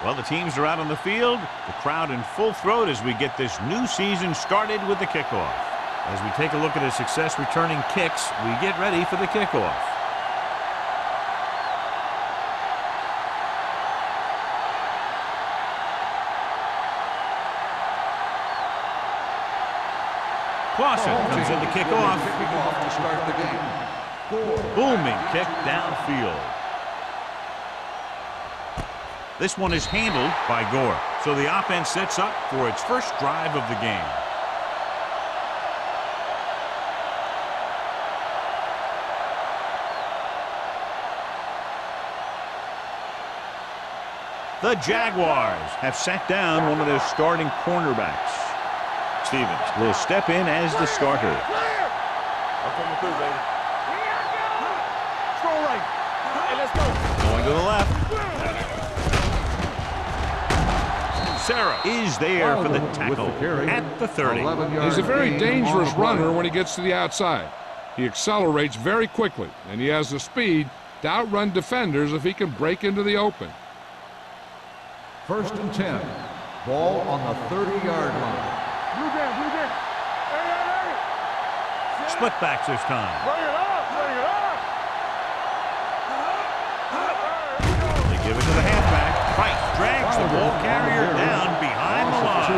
Well, the teams are out on the field, the crowd in full throat as we get this new season started with the kickoff. As we take a look at his success returning kicks, we get ready for the kickoff. Clausen comes in to kick off. To start the game. Booming kick downfield. This one is handled by Gore. So the offense sets up for its first drive of the game. The Jaguars have sat down one of their starting cornerbacks. Stevens will step in as the starter. I'm coming through, baby. Strong right. Hey, let's go. Going to the left. Sarah is there for the tackle at the 30. He's a very dangerous runner when he gets to the outside. He accelerates very quickly, and he has the speed to outrun defenders if he can break into the open. 1st and 10. Ball on the 30-yard line. Blue down, blue down. Hey. Split backs this time. Bring it up, bring it up. They give it to the halfback. Price drags the ball carrier down behind the line.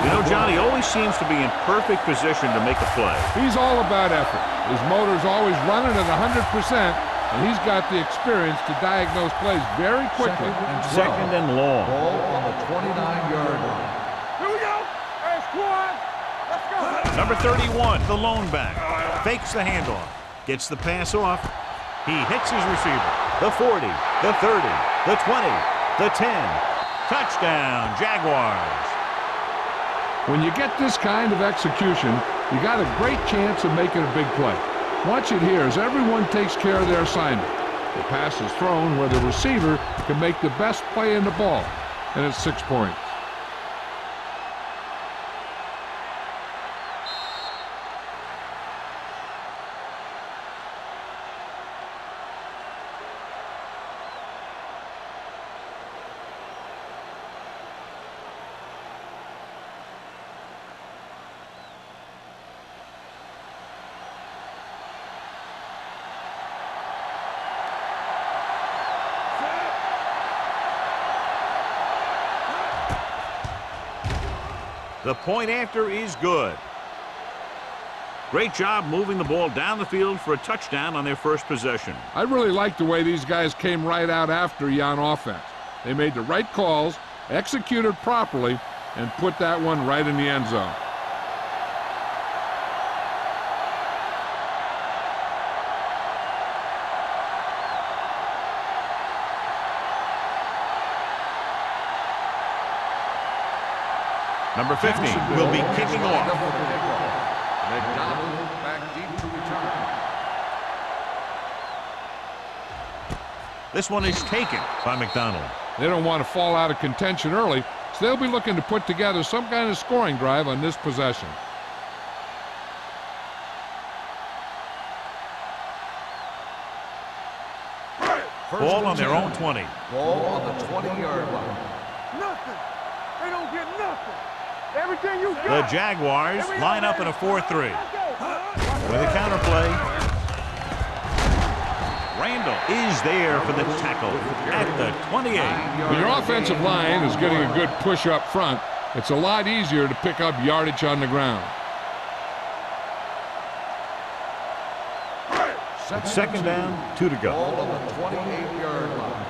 You know, Johnny always seems to be in perfect position to make a play. He's all about effort. His motor's always running at 100%, and he's got the experience to diagnose plays very quickly. Second and long. Ball on the 29-yard line. Here we go. Hey, squad. Let's go. Number 31, the lone back. Fakes the handoff. Gets the pass off. He hits his receiver. The 40, the 30, the 20, the 10. Touchdown, Jaguars. When you get this kind of execution, you got a great chance of making a big play. Watch it here as everyone takes care of their assignment. The pass is thrown where the receiver can make the best play in the ball, and it's 6 points. The point after is good. Great job moving the ball down the field for a touchdown on their first possession. I really like the way these guys came right out after you on offense. They made the right calls, executed properly, and put that one right in the end zone. Number 15 will be kicking off. McDonald back deep to return. This one is taken by McDonald. They don't want to fall out of contention early, so they'll be looking to put together some kind of scoring drive on this possession. Ball on their own 20. Ball on the 20-yard line. Nothing. They don't get nothing. Everything you The got. Jaguars line up in a 4-3. With a counterplay. Randall is there for the tackle at the 28. When your offensive line is getting a good push up front, it's a lot easier to pick up yardage on the ground. Second down, 2 to go. Ball on the 28-yard line.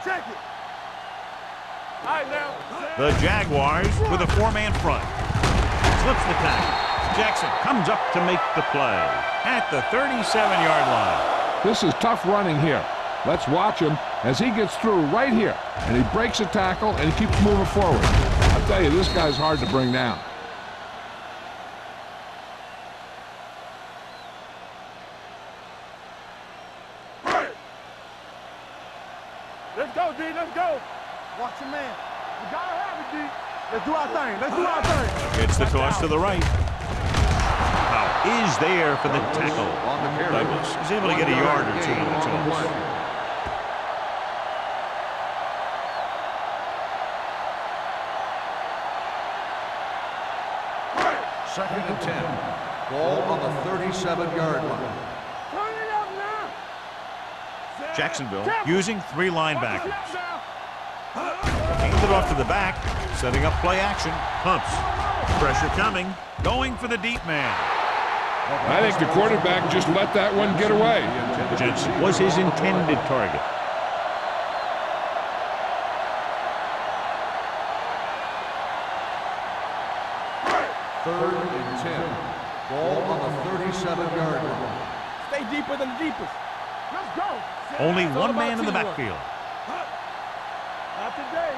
Check it. All right, now. The Jaguars with a 4-man front. Slips the tackle. Jackson comes up to make the play at the 37-yard line. This is tough running here. Let's watch him as he gets through right here, and he breaks a tackle and he keeps moving forward. I'll tell you, this guy's hard to bring down. Let's go, D. Let's go. Watch your man. We gotta have it, D. Let's do our thing. Let's do our thing. Gets the toss to the right. Powell is there for the tackle. Douglas is able to get a yard or two on the toss. Second and 10. Ball on the 37-yard line. Turn it up now. Jacksonville using 3 linebackers. Hands it off to the back, setting up play action. Pumps. Pressure coming. Going for the deep man. I think the quarterback just let that one get away. Jensen was his intended target. Third and 10. Ball on the 37-yard line. Stay deeper than the deepest. Let's go. Only It's all one man about in the teamwork. backfield. Not today.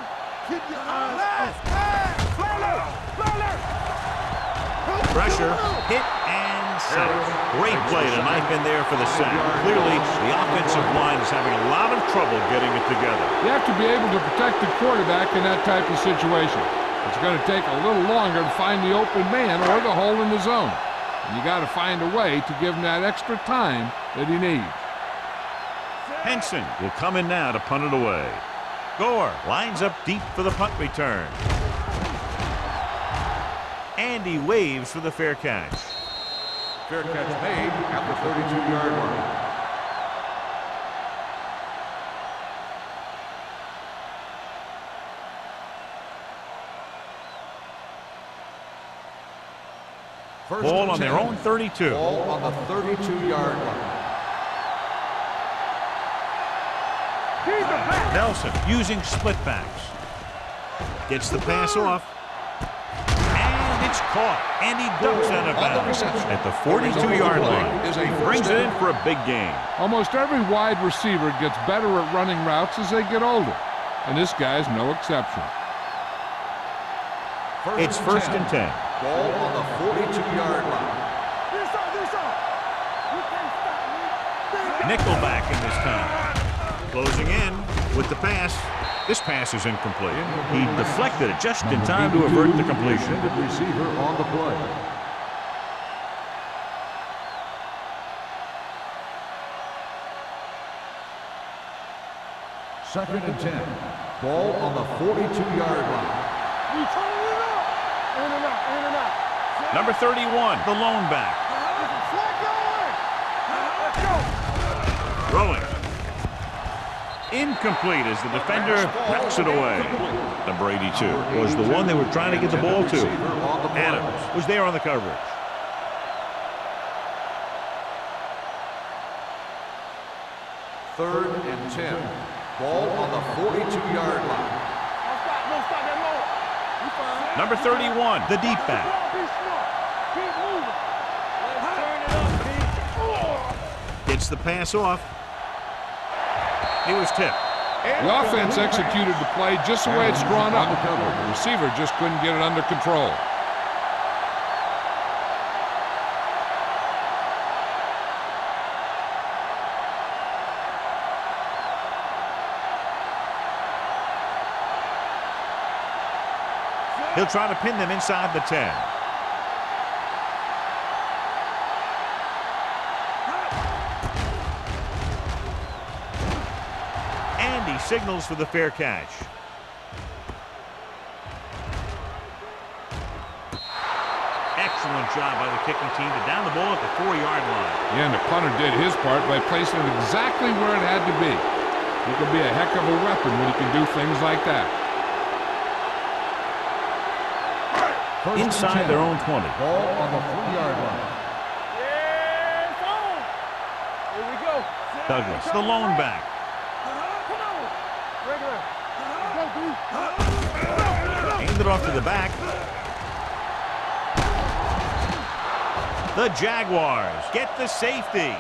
Keep your eyes open. Floater. Pressure, hit, and sack. Great play to knife in there for the sack. Clearly, the offensive line is having a lot of trouble getting it together. You have to be able to protect the quarterback in that type of situation. It's going to take a little longer to find the open man or the hole in the zone. And you got to find a way to give him that extra time that he needs. Henson will come in now to punt it away. Gore lines up deep for the punt return. And he waves for the fair catch. Fair catch made at the 32-yard line. First Ball and on their 10. own 32. Ball on the 32-yard line. Nelson using split backs. Gets the pass off. And it's caught. And he ducks out of bounds at the 42-yard line. He brings it in for a big gain. Almost every wide receiver gets better at running routes as they get older. And this guy's no exception. It's first and 10. Ball on the 42-yard line. Nickelback in this time. Closing in with the pass. This pass is incomplete. He deflected it just in time to avert the completion. Intended receiver on the play. Second and 10. Ball on the 42-yard line. In and out. Number 31, the lone back. Throwing. Incomplete as the defender knocks it away. Number 82 was the one they were trying to get the ball to. Adams was there on the coverage. Third and 10. Ball on the 42-yard line. Don't stop that moment. You fine. Number 31, the deep back. Be smart. Keep moving. Let's turn it up, B. Gets the pass off. He was tipped. The offense executed the play just the way it's drawn up. The receiver just couldn't get it under control. He'll try to pin them inside the 10. And he signals for the fair catch. Excellent job by the kicking team to down the ball at the 4-yard line. Yeah, and the punter did his part by placing it exactly where it had to be. He can be a heck of a weapon when he can do things like that. Inside their own 20. Ball on the 3-yard line. Yeah, it's on. Here we go. Douglas, the lone back. Come on. Regular. Go, B. Hand it off to the back. The Jaguars get the safety.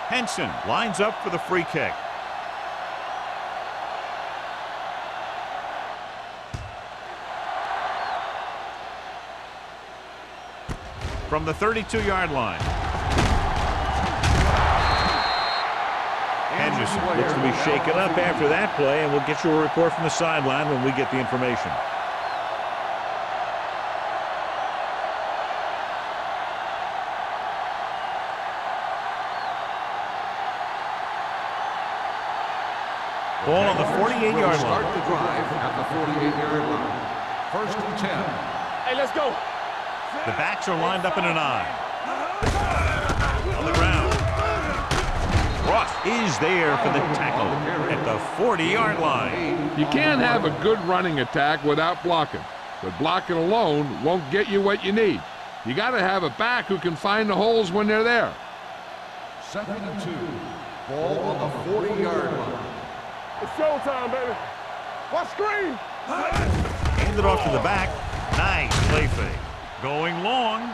Henson lines up for the free kick. From the 32-yard line. And Henderson looks to be shaken up after that play, and we'll get you a report from the sideline when we get the information. Ball on the 48-yard Start line. the drive at the 48-yard line. 1st and 10. Hey, let's go. The backs are lined up in an I. On the ground. Ross is there for the tackle at the 40-yard line. You can't have a good running attack without blocking, but blocking alone won't get you what you need. You got to have a back who can find the holes when they're there. 2nd and 2. Ball on the 40-yard line. It's showtime, baby. Watch screen. Handed off to the back. Nice play fake. Going long.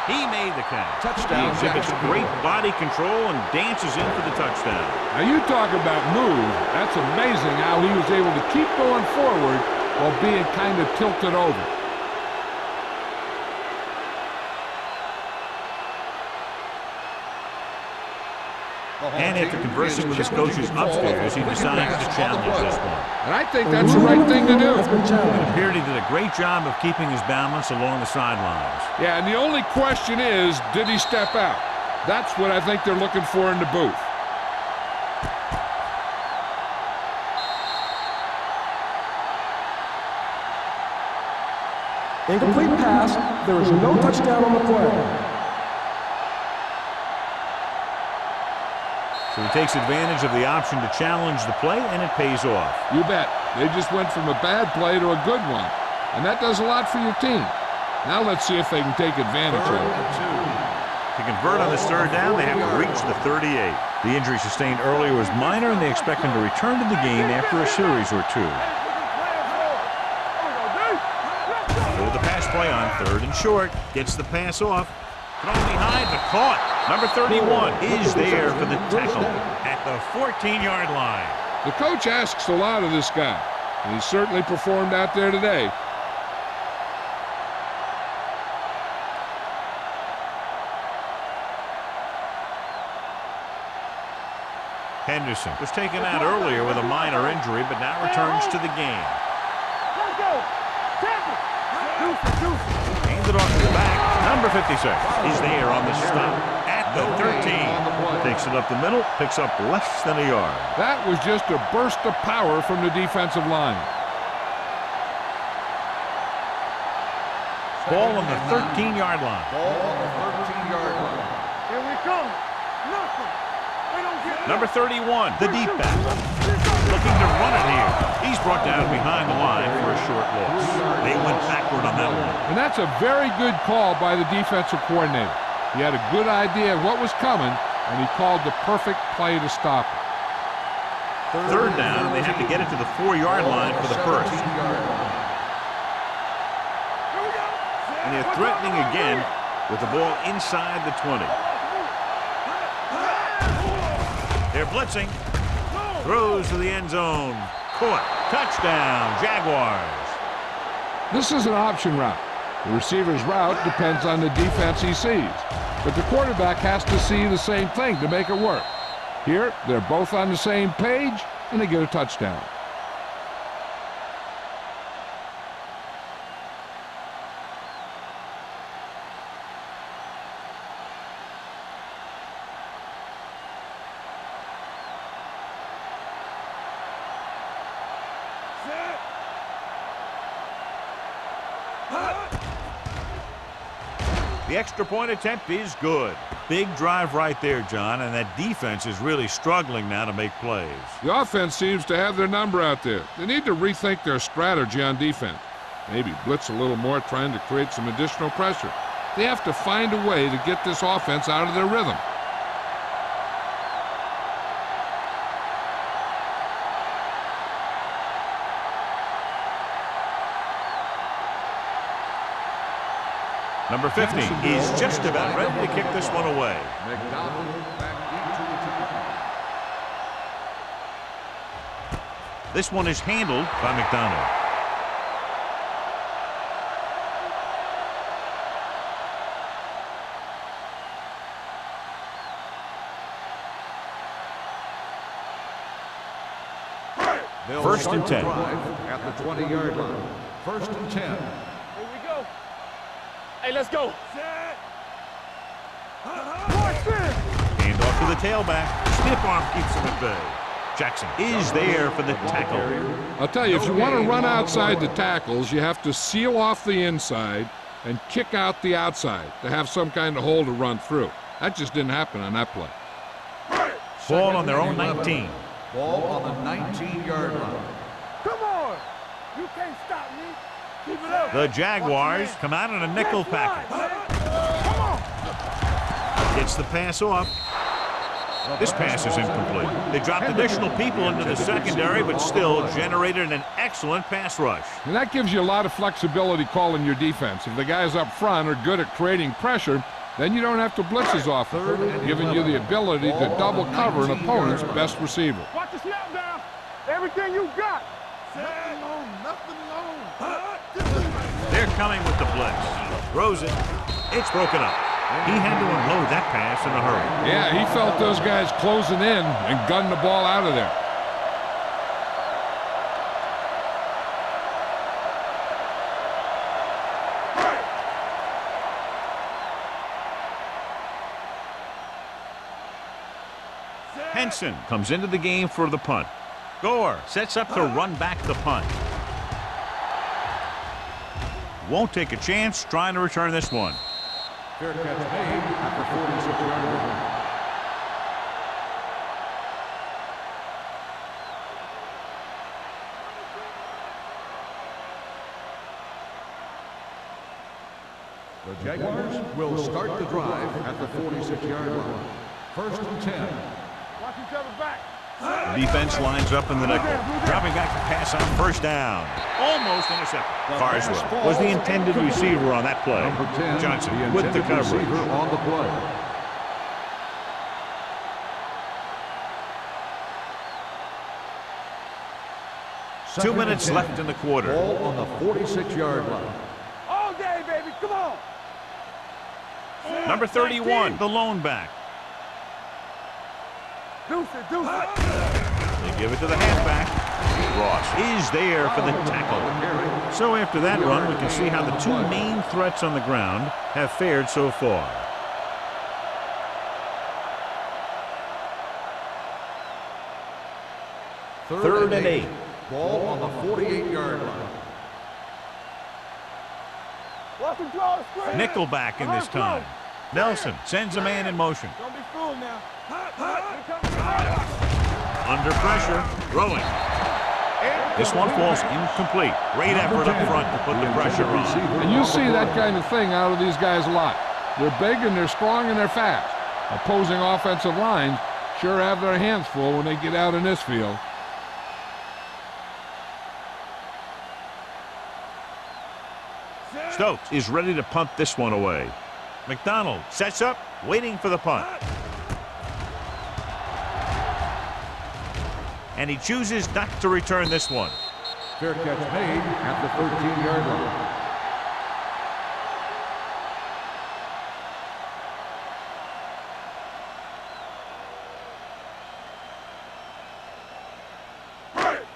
He made the catch. Touchdown, He exhibits Jacksonville. great body control and dances in for the touchdown. Now you talk about move. That's amazing how he was able to keep going forward while being kind of tilted over. And after conversing with his coaches upstairs, he decided to challenge this one. And I think that's the right thing to do. It appeared he did a great job of keeping his balance along the sidelines. Yeah, and the only question is, did he step out? That's what I think they're looking for in the booth. Incomplete pass. There is no touchdown on the play. So he takes advantage of the option to challenge the play, and it pays off. You bet. They just went from a bad play to a good one. And that does a lot for your team. Now let's see if they can take advantage of it. To convert on this third down, they have to reach the 38. The injury sustained earlier was minor, and they expect him to return to the game after a series or two. So the pass play on 3rd and short. Gets the pass off. Thrown behind, but caught. Number 31 is there for the tackle at the 14-yard line. The coach asks a lot of this guy, and he certainly performed out there today. Henderson was taken out earlier with a minor injury, but now returns to the game. Let's go. Tackle. Deuce. Handed off to the back. Number 56 is there on the stop at the 13. Takes it up the middle, picks up less than a yard. That was just a burst of power from the defensive line. Ball on the 13-yard line. Ball on the 13-yard line. Here we come. Nothing. We don't get Number 31, the deep back. Looking to run it here. He's brought down behind the line for a short loss. They went backward on that one. And that's a very good call by the defensive coordinator. He had a good idea of what was coming, and he called the perfect play to stop it. Third down, and they have to get it to the 4-yard line for the first. And they're threatening again with the ball inside the 20. They're blitzing. Throws to the end zone. Caught. Touchdown, Jaguars. This is an option route. The receiver's route depends on the defense he sees. But the quarterback has to see the same thing to make it work. Here, they're both on the same page, and they get a touchdown. The extra point attempt is good. Big drive right there, John, and that defense is really struggling now to make plays. The offense seems to have their number out there. They need to rethink their strategy on defense. Maybe blitz a little more, trying to create some additional pressure. They have to find a way to get this offense out of their rhythm. Number 50 is just about ready to kick this one away. McDonald back into the This one is handled by McDonald. They'll First start and the 10. drive at the 20-yard line. First and 10. Here we go. Hey, let's go. Hand off to the tailback. Stiff arm keeps him at bay. Jackson is there for the tackle. I'll tell you, if you want to run outside the tackles, you have to seal off the inside and kick out the outside to have some kind of hole to run through. That just didn't happen on that play. Ball on their own 19. Ball on the 19-yard line. Come on. You can't stop me. Keep it up. The Jaguars come out in a nickel package. Come on. Gets the pass off. This pass is incomplete. They dropped additional people into the secondary, but still generated an excellent pass rush. And that gives you a lot of flexibility calling your defense. If the guys up front are good at creating pressure, then you don't have to blitz as often, giving you the ability to double cover an opponent's best receiver. Watch the snap down. Everything you got. Nothing long, nothing long. They're coming with the blitz. Throws it. It's broken up. He had to unload that pass in a hurry. Yeah, he felt those guys closing in and gunned the ball out of there. Henson comes into the game for the punt. Gore sets up to run back the punt. Won't take a chance trying to return this one. Fair catch made at the 46-yard line. The Jaguars will start the drive at the 46-yard line. First and 10. Watch each other's back. The defense lines up in the nickel. Dropping back to pass on first down. Almost intercepted. Carswell was the intended receiver on that play. Number 10, Johnson with the coverage. receiver on the play. Second 2 minutes and 10. left in the quarter. Ball on the 46-yard line. All day, baby. Come on. Number 31, the lone back. Deuce it, deuce it. They give it to the halfback. Ross is there for the tackle. So after that run, we can see how the two main threats on the ground have fared so far. Third and 8. Ball on the 48-yard line. Watch him draw the screen. Nickelback in this time. Nelson sends a man in motion. Don't be fooled now. Under pressure, throwing. This one falls incomplete. Great effort up front to put the pressure on. And you see that kind of thing out of these guys a lot. They're big and they're strong and they're fast. Opposing offensive lines sure have their hands full when they get out in this field. Stokes is ready to punt this one away. McDonald sets up, waiting for the punt. And he chooses not to return this one. Fair catch made at the 13-yard line.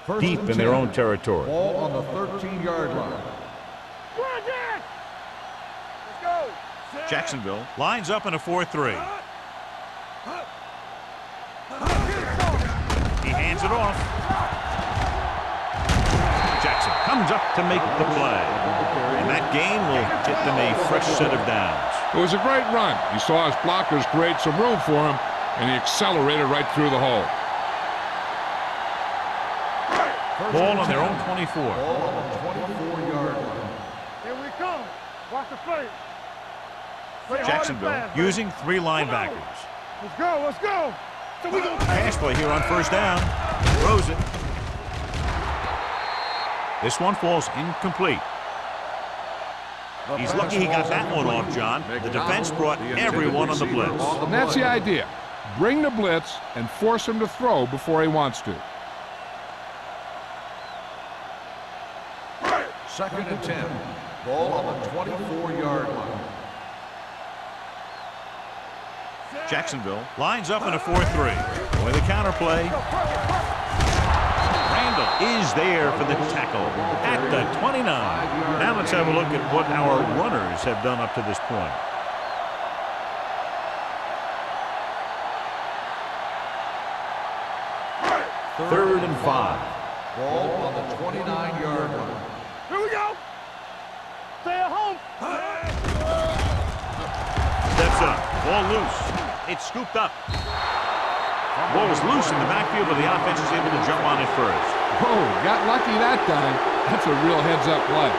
First Deep and in their 10. own territory. Ball on the 13-yard line. Let's go. Jacksonville lines up in a 4-3. He hands it off. Jackson comes up to make the play. And that gain will get them a fresh set of downs. It was a great run. He saw his blockers create some room for him, and he accelerated right through the hole. Ball on their own 24. Ball on the 24-yard line. Here we come. Watch the play. Play hard and Jacksonville fast, using three linebackers. Let's go, let's go. So we gonna Pass play here on first down. Throws it. This one falls incomplete. He's lucky he got that one off, John. The defense brought everyone on the blitz. And that's the idea. Bring the blitz and force him to throw before he wants to. Second and 10. Ball on the 24-yard line. Jacksonville lines up in a 4-3. With a counter play. Randall is there for the tackle at the 29. Now let's have a look at what our runners have done up to this point. Third and 5. Ball on the 29-yard line. Here we go. Stay at home. Steps up. Ball loose. It's scooped up. Ball was loose in the backfield, but the offense is able to jump on it first. Oh, got lucky that time. That's a real heads-up play.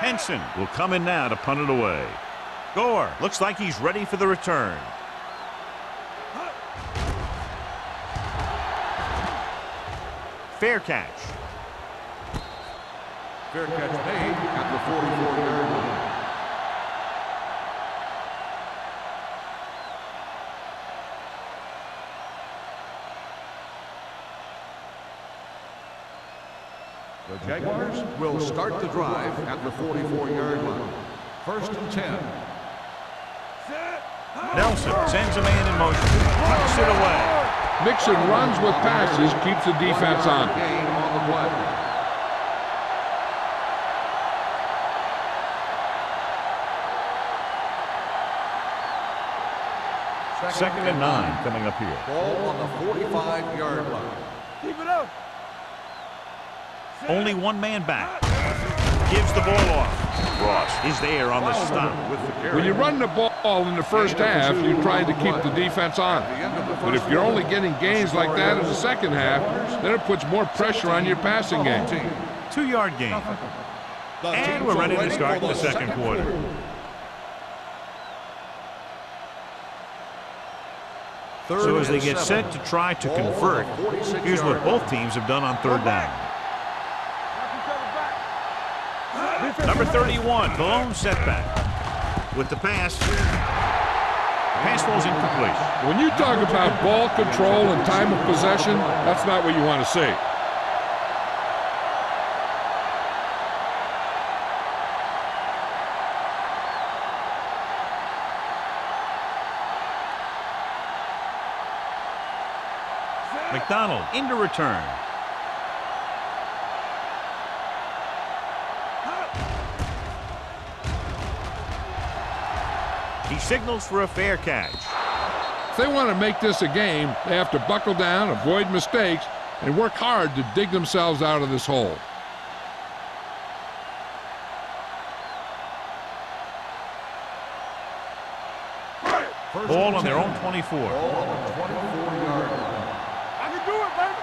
Henson will come in now to punt it away. Gore looks like he's ready for the return. Fair catch. Fair catch made at the 44-yard line. The Jaguars will start the drive at the 44-yard line. First and 10. Nelson sends a man in motion. Tucks it away. Mixing runs with passes keeps the defense on. Gain on the play. Second and 9 coming up here. Ball on the 45-yard line. Keep it up. Only one man back. Gives the ball off. Ross is there on the stop. When you run the ball in the first half, you're trying to keep the defense on. But if you're only getting gains like that in the second half, then it puts more pressure on your passing game. 2-yard gain. And we're ready to start the second quarter. So as they get set to try to convert, here's what both teams have done on third down. Number 31, the lone setback. With the pass falls incomplete. When you talk about ball control and time of possession, that's not what you want to see. McDonald into return. He signals for a fair catch. If they want to make this a game, they have to buckle down, avoid mistakes, and work hard to dig themselves out of this hole. Ball on their own 24. Ball on the 24-yard line. I can do it, baby.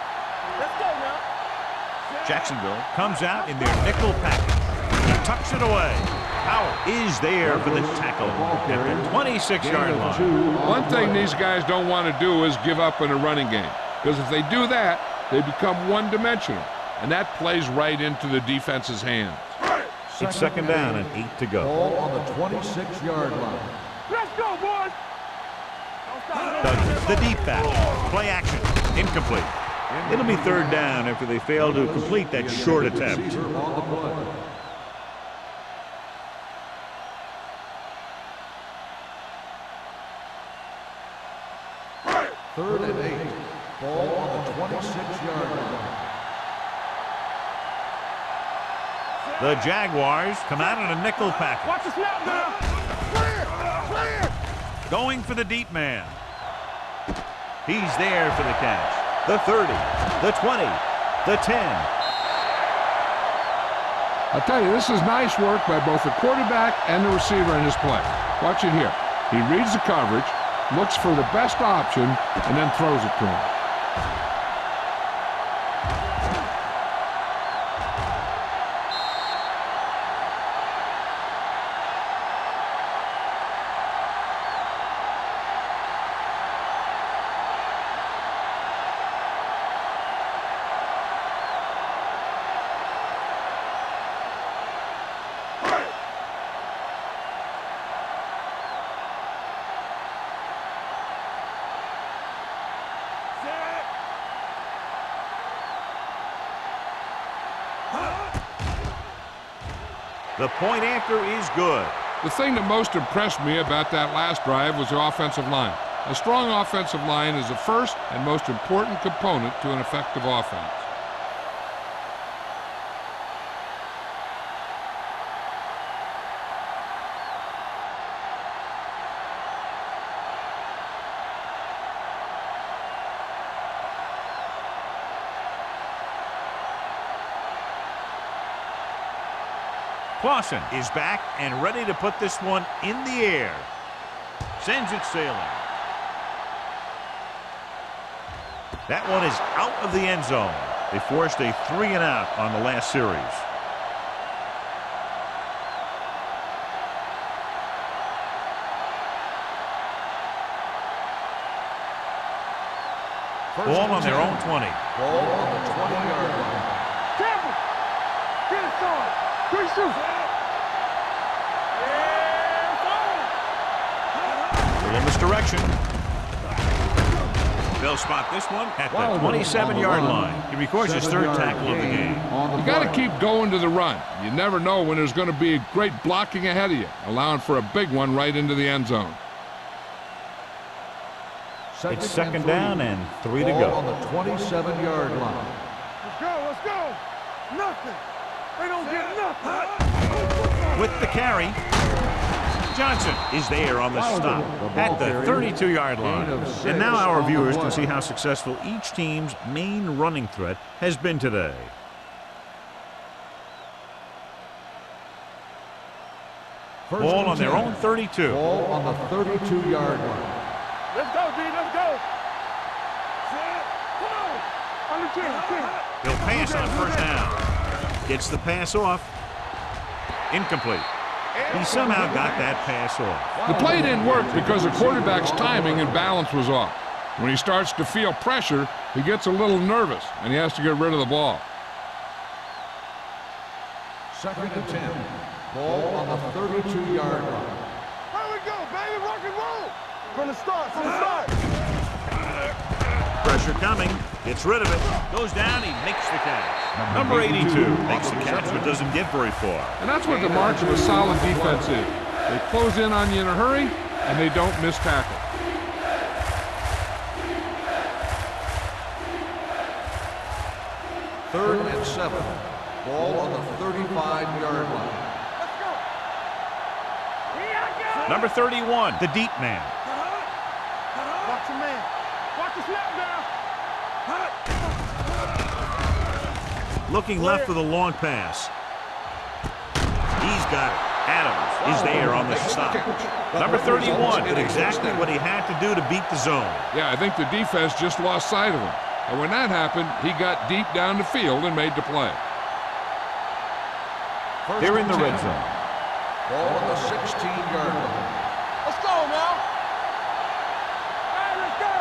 Let's go now. Jacksonville comes out in their nickel package. He tucks it away. Powell is there for the tackle at the 26-yard line. One thing these guys don't want to do is give up in a running game, because if they do that, they become one-dimensional, and that plays right into the defense's hands. It's second down and 8 to go. Ball on the 26-yard line. Let's go, boys. Douglas, the deep pass. Play action. Incomplete. It'll be third down after they fail to complete that short attempt. Receiver on the play. Third and 8. Ball on the 26-yard line. The Jaguars come out in a nickel package. Watch the snap now. Clear. Clear. Going for the deep man. He's there for the catch. The 30, the 20, the 10. I'll tell you, this is nice work by both the quarterback and the receiver in his play. Watch it here. He reads the coverage, looks for the best option, and then throws it to him. The point after is good. The thing that most impressed me about that last drive was the offensive line. A strong offensive line is the first and most important component to an effective offense. Clausen is back and ready to put this one in the air. Sends it sailing. That one is out of the end zone. They forced a 3-and-out on the last series. Ball on their own 20. Ball on the 20-yard line. Campbell! Get it started! Quick shoot! Little misdirection. They'll spot this one at the 27-yard line. He records his third tackle of the game. You got to keep going to the run. You never know when there's going to be great blocking ahead of you, allowing for a big one right into the end zone. It's second down and 3 to Ball go. on the 27-yard line. Let's go, let's go! Nothing! They don't get nothing! With the carry, Johnson is there on the stop at the 32-yard line. And now our viewers can see how successful each team's main running threat has been today. Ball on their own 32. Ball on the 32-yard line. Let's go, D, let's go! Come on! On the 10. He'll pass on first down. Gets the pass off. Incomplete. He somehow got that pass off. The play didn't work because the quarterback's timing and balance was off. When he starts to feel pressure, he gets a little nervous, and he has to get rid of the ball. Second and 10. Ball on the 32-yard line. Here we go, baby, rock and roll! From the start, from the start! Pressure coming. Gets rid of it. Goes down. He makes the catch. Number 82 makes the catch but doesn't get very far. And that's what the mark of a solid defense is. They close in on you in a hurry, and they don't miss tackle. Third and 7. Ball on the 35-yard line. Number 31, the deep man. Watch your man. Watch the snap down. Looking left for the long pass. He's got it. Adams is there on the stop. Number 31 did exactly what he had to do to beat the zone. Yeah, I think the defense just lost sight of him. And when that happened, he got deep down the field and made the play. They're in the red zone. Ball on the 16-yard line. Let's go now. Hey, let's go.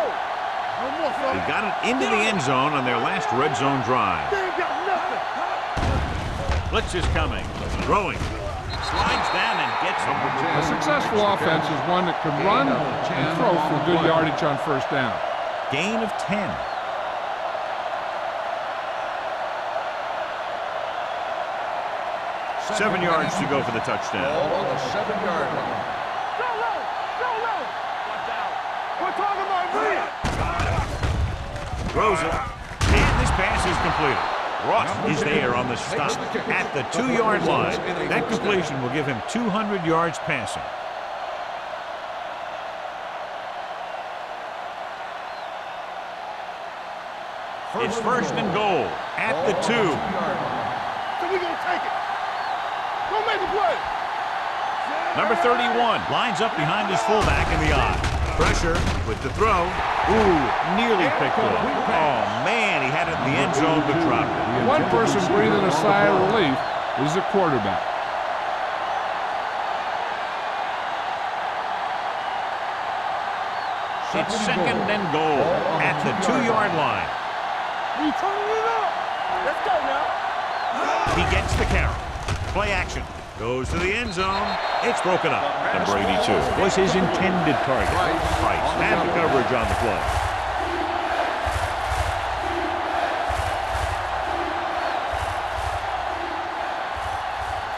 No more, They fellas. got it into the end zone on their last red zone drive. They ain't got nothing. Blitz is coming. Throwing. Slides down and gets him. A successful offense is one that can run and throw for good yardage on first down. Gain of 10. Seven yards to go for the touchdown. Ball on the 7-yard line. Go low. Go low. Watch out. We're talking about me. Throws it. And this pass is completed. Ross is there on the stop at the 2-yard line. That completion will give him 200 yards passing. It's first and goal at the 2. So we're going to take it. Go make a play. Number 31 lines up behind his fullback in the eye. Pressure with the throw. Ooh, nearly picked off. Oh, man, he had it in the end zone but dropped it. One person breathing a sigh of relief is the quarterback. It's second and goal at the 2-yard line. We turning it up. Let's go now. He gets the carry. Play action. Goes to the end zone. It's broken up. Number 82 was his intended target. Price had the coverage on the play.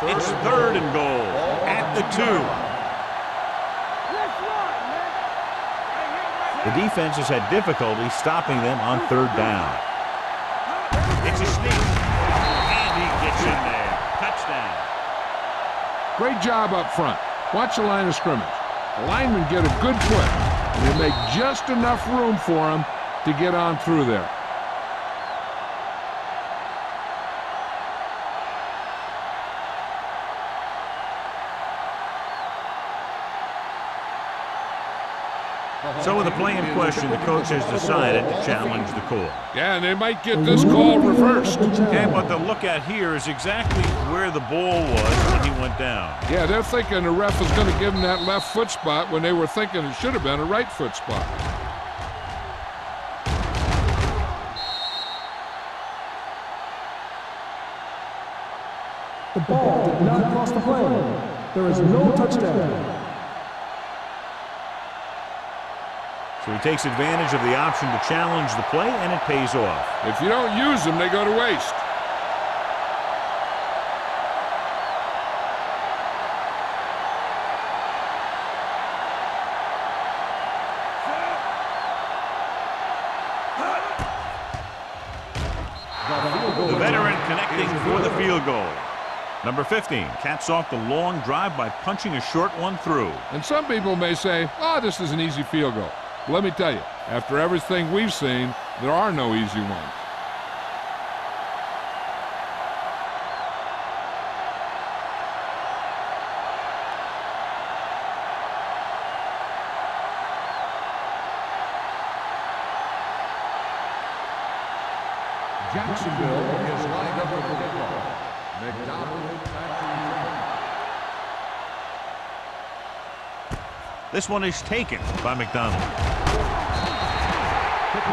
It's 3rd and goal at the 2. The defense has had difficulty stopping them on 3rd down. It's a sneak, and he gets in there. Touchdown. Great job up front. Watch the line of scrimmage. The linemen get a good push, and they make just enough room for him to get on through there. So with the play in question, the coach has decided to challenge the call. Yeah, and they might get this call reversed. And what they'll look at here is exactly where the ball was when he went down. Yeah, they're thinking the ref is going to give him that left foot spot when they were thinking it should have been a right foot spot. The ball did not cross the plane. There is no touchdown. So he takes advantage of the option to challenge the play, and it pays off. If you don't use them, they go to waste. The veteran connecting for the field goal. Number 15 caps off the long drive by punching a short one through. And some people may say, oh, this is an easy field goal. Let me tell you, after everything we've seen, there are no easy ones. Jacksonville is lined up with the football. McDonald back to return. This one is taken by McDonald.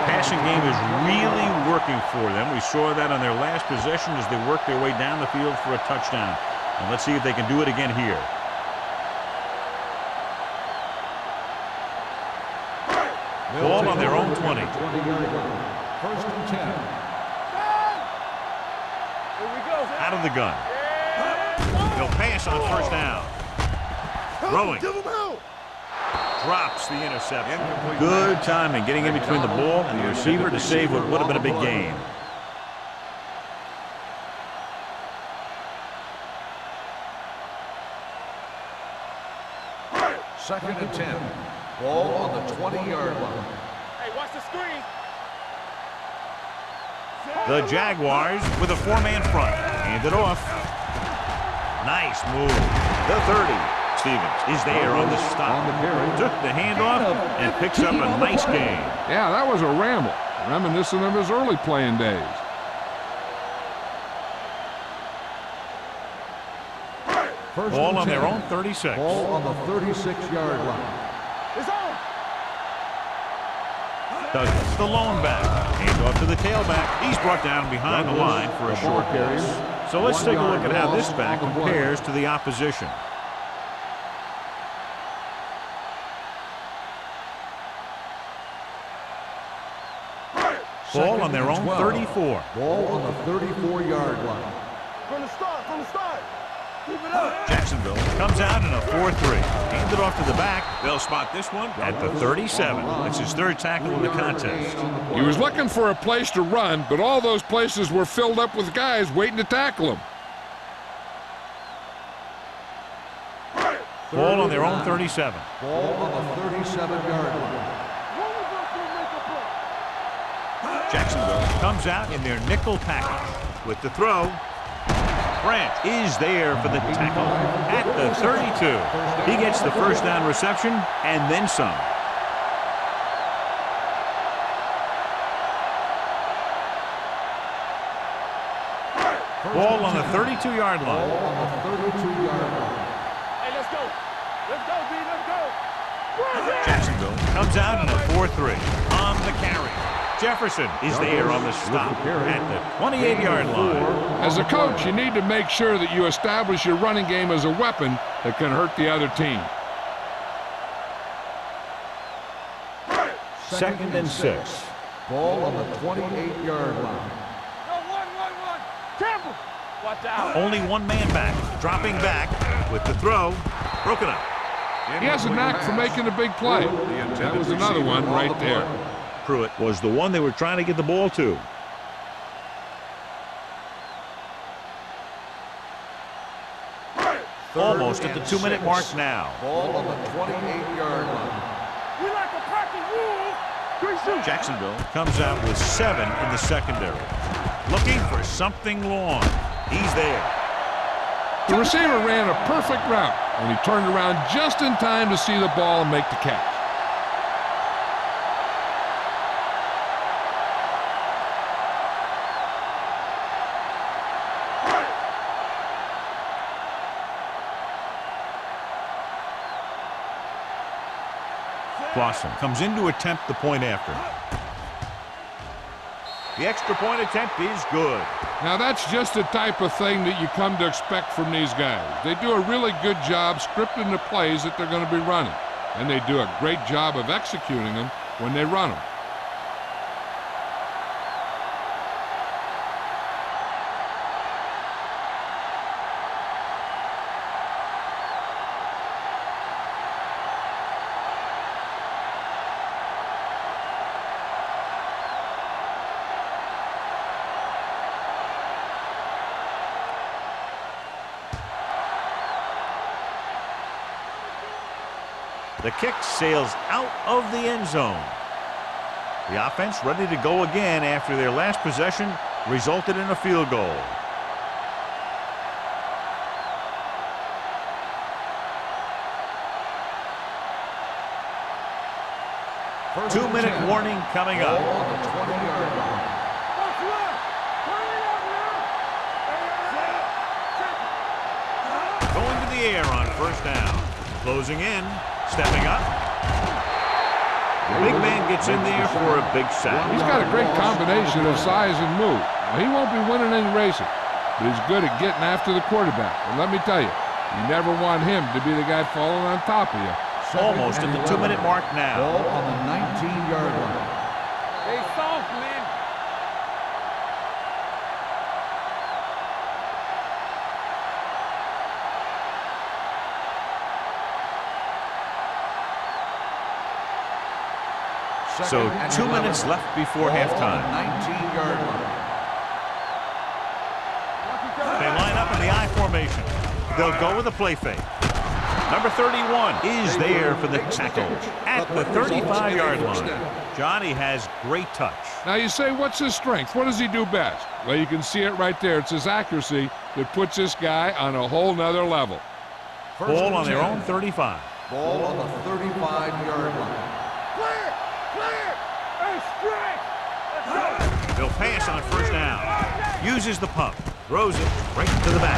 Passing game is really working for them. We saw that on their last possession as they worked their way down the field for a touchdown. And let's see if they can do it again here. Ball on their own 20. 20-yard line. 1st and 10. Here we go. Out of the gun. He'll pass on 1st down. Throwing. Drops the interception. Good timing, getting in between the ball and the receiver to save what would have been a big gain. Second and 10. Ball on the 20-yard line. Hey, watch the screen. The Jaguars with a 4-man front. Hand it off. Nice move. The 30. Stevens is there on the stop. Took the handoff and picks up a nice gain. Yeah, that was a ramble, reminiscent of his early playing days. Ball on their own 36. Ball on the 36-yard line. It's on. Douglas, the lone back. Hand off to the tailback. He's brought down behind the line for a short carry. So let's take a look at how this back compares to the opposition. Ball on their own 34. Ball on the 34-yard line. From the start, Keep it up. Jacksonville comes out in a 4-3. Hand it off to the back. They'll spot this one at the 37. That's his 3rd tackle in the contest. He was looking for a place to run, but all those places were filled up with guys waiting to tackle him. Ball on their own 37. Ball on the 37-yard line. Jacksonville comes out in their nickel package. With the throw, Branch is there for the tackle at the 32. He gets the 1st down reception and then some. Ball on the 32-yard line. Ball on the 32-yard line. Hey, let's go. Let's go, B. Let's go. Jacksonville comes out in a 4-3 on the carry. Jefferson is there on the stop at the 28-yard line. As a coach, you need to make sure that you establish your running game as a weapon that can hurt the other team. 2nd and 6. Ball on the 28-yard line. Go, one. Campbell. Watch out. Only one man back. Dropping back with the throw. Broken up. He has a knack for making a big play. That was another one right there. Pruitt was the one they were trying to get the ball to. Almost at the 2-minute mark now. Ball on the 28-yard line. We like a pack of wolves. Jacksonville comes out with 7 in the secondary. Looking for something long. He's there. The receiver ran a perfect route, and he turned around just in time to see the ball and make the catch. Clausen comes in to attempt the point after. The extra point attempt is good. Now that's just the type of thing that you come to expect from these guys. They do a really good job scripting the plays that they're going to be running, and they do a great job of executing them when they run them. The kick sails out of the end zone. The offense ready to go again after their last possession resulted in a field goal. First 2-minute and 10. warning coming Ball up. on the 20-yard line. Going to the air on first down. Closing in, stepping up. The big man gets in there for a big sack. He's got a great combination of size and move. Now, he won't be winning any races, but he's good at getting after the quarterback. And let me tell you, you never want him to be the guy falling on top of you. Almost at the 2-minute mark now. Ball on the 19-yard line. They soft, man. So 2 minutes left before halftime. 19-yard line. They line up in the I formation. They'll go with a play fake. Number 31 is there for the tackle at the 35-yard line. Johnny has great touch. Now you say, what's his strength? What does he do best? Well, you can see it right there. It's his accuracy that puts this guy on a whole nother level. Ball on their own 35. Ball on the 35-yard line. Clear! Clear! Hey, stretch! Let's go! They'll pass on first down. Uses the pump. Throws it right to the back.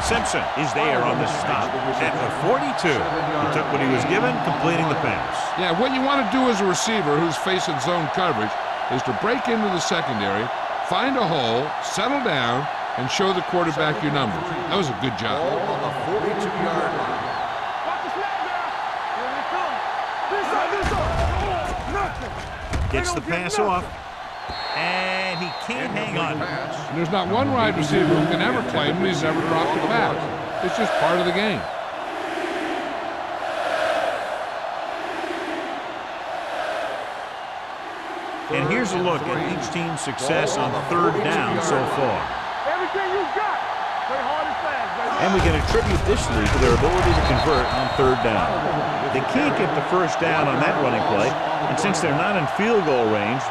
Simpson is there on the stop at the 42. He took what he was given, completing the pass. Yeah, what you want to do as a receiver who's facing zone coverage is to break into the secondary, find a hole, settle down, and show the quarterback your numbers. That was a good job. Ball on the 42-yard line. Watch the snap now! Here we come! This up! Nothing! Gets the pass off, and he can't hang on. And there's not one wide receiver who can ever claim that he's never dropped a pass. It's just part of the game. And here's a look at each team's success on third down so far. Everything you got! Play hard and fast, baby! And we can attribute this lead to their ability to convert on third down. They can't get the first down on that running play, and since they're not in field goal range,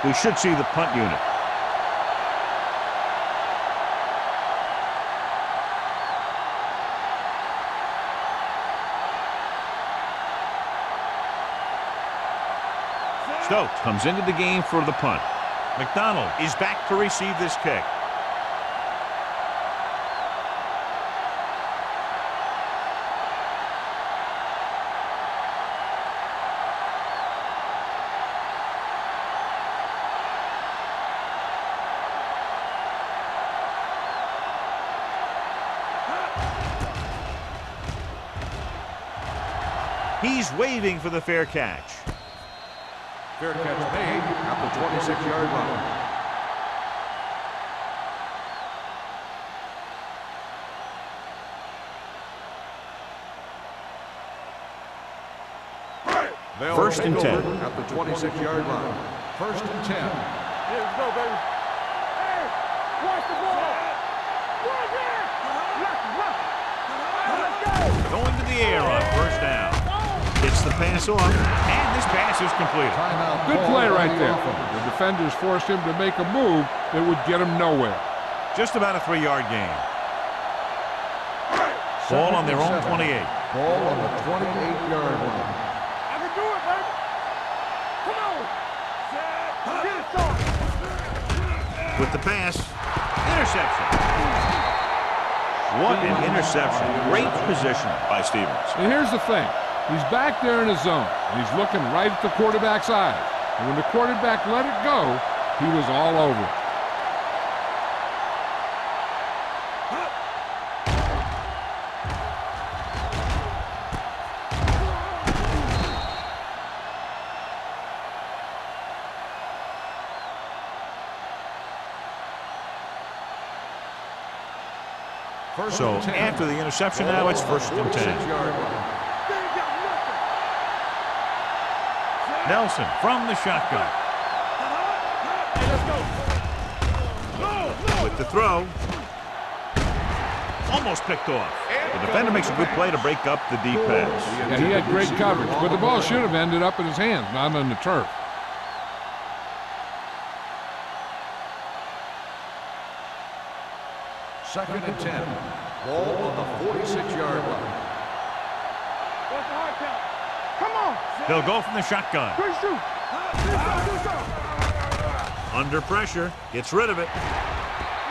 we should see the punt unit. Stokes comes into the game for the punt. McDonald is back to receive this kick. He's waving for the fair catch. Fair catch made at the 26-yard line. They'll First and take 10. over at the 26-yard line. First and 10. Yeah, let's go, baby. Hey, watch the ball. Watch it. Lock it. Let's go. Going to the air on first down. Gets the pass off, and this pass is completed. Timeout. Good Ball play on right the there. offense. The defenders forced him to make a move that would get him nowhere. Just about a 3-yard gain. Ball on their own 28. Ball on the 28-yard line. I can do it, baby. Come on. Get it started. With the pass, interception. What an interception. Great position by Stevens. And here's the thing. He's back there in his zone. And he's looking right at the quarterback's eyes. And when the quarterback let it go, he was all over it. So after the interception, now it's first and 10. Nelson from the shotgun. Hey, let's go. With the throw. Almost picked off. The defender makes a good play to break up the deep pass. Yeah, he had great coverage, but the ball should have ended up in his hands, not on the turf. Second and 10. Ball on the 46-yard line. What's the hard count? Come on. They'll go from the shotgun. Quick shoot. Do something. Under pressure. Gets rid of it.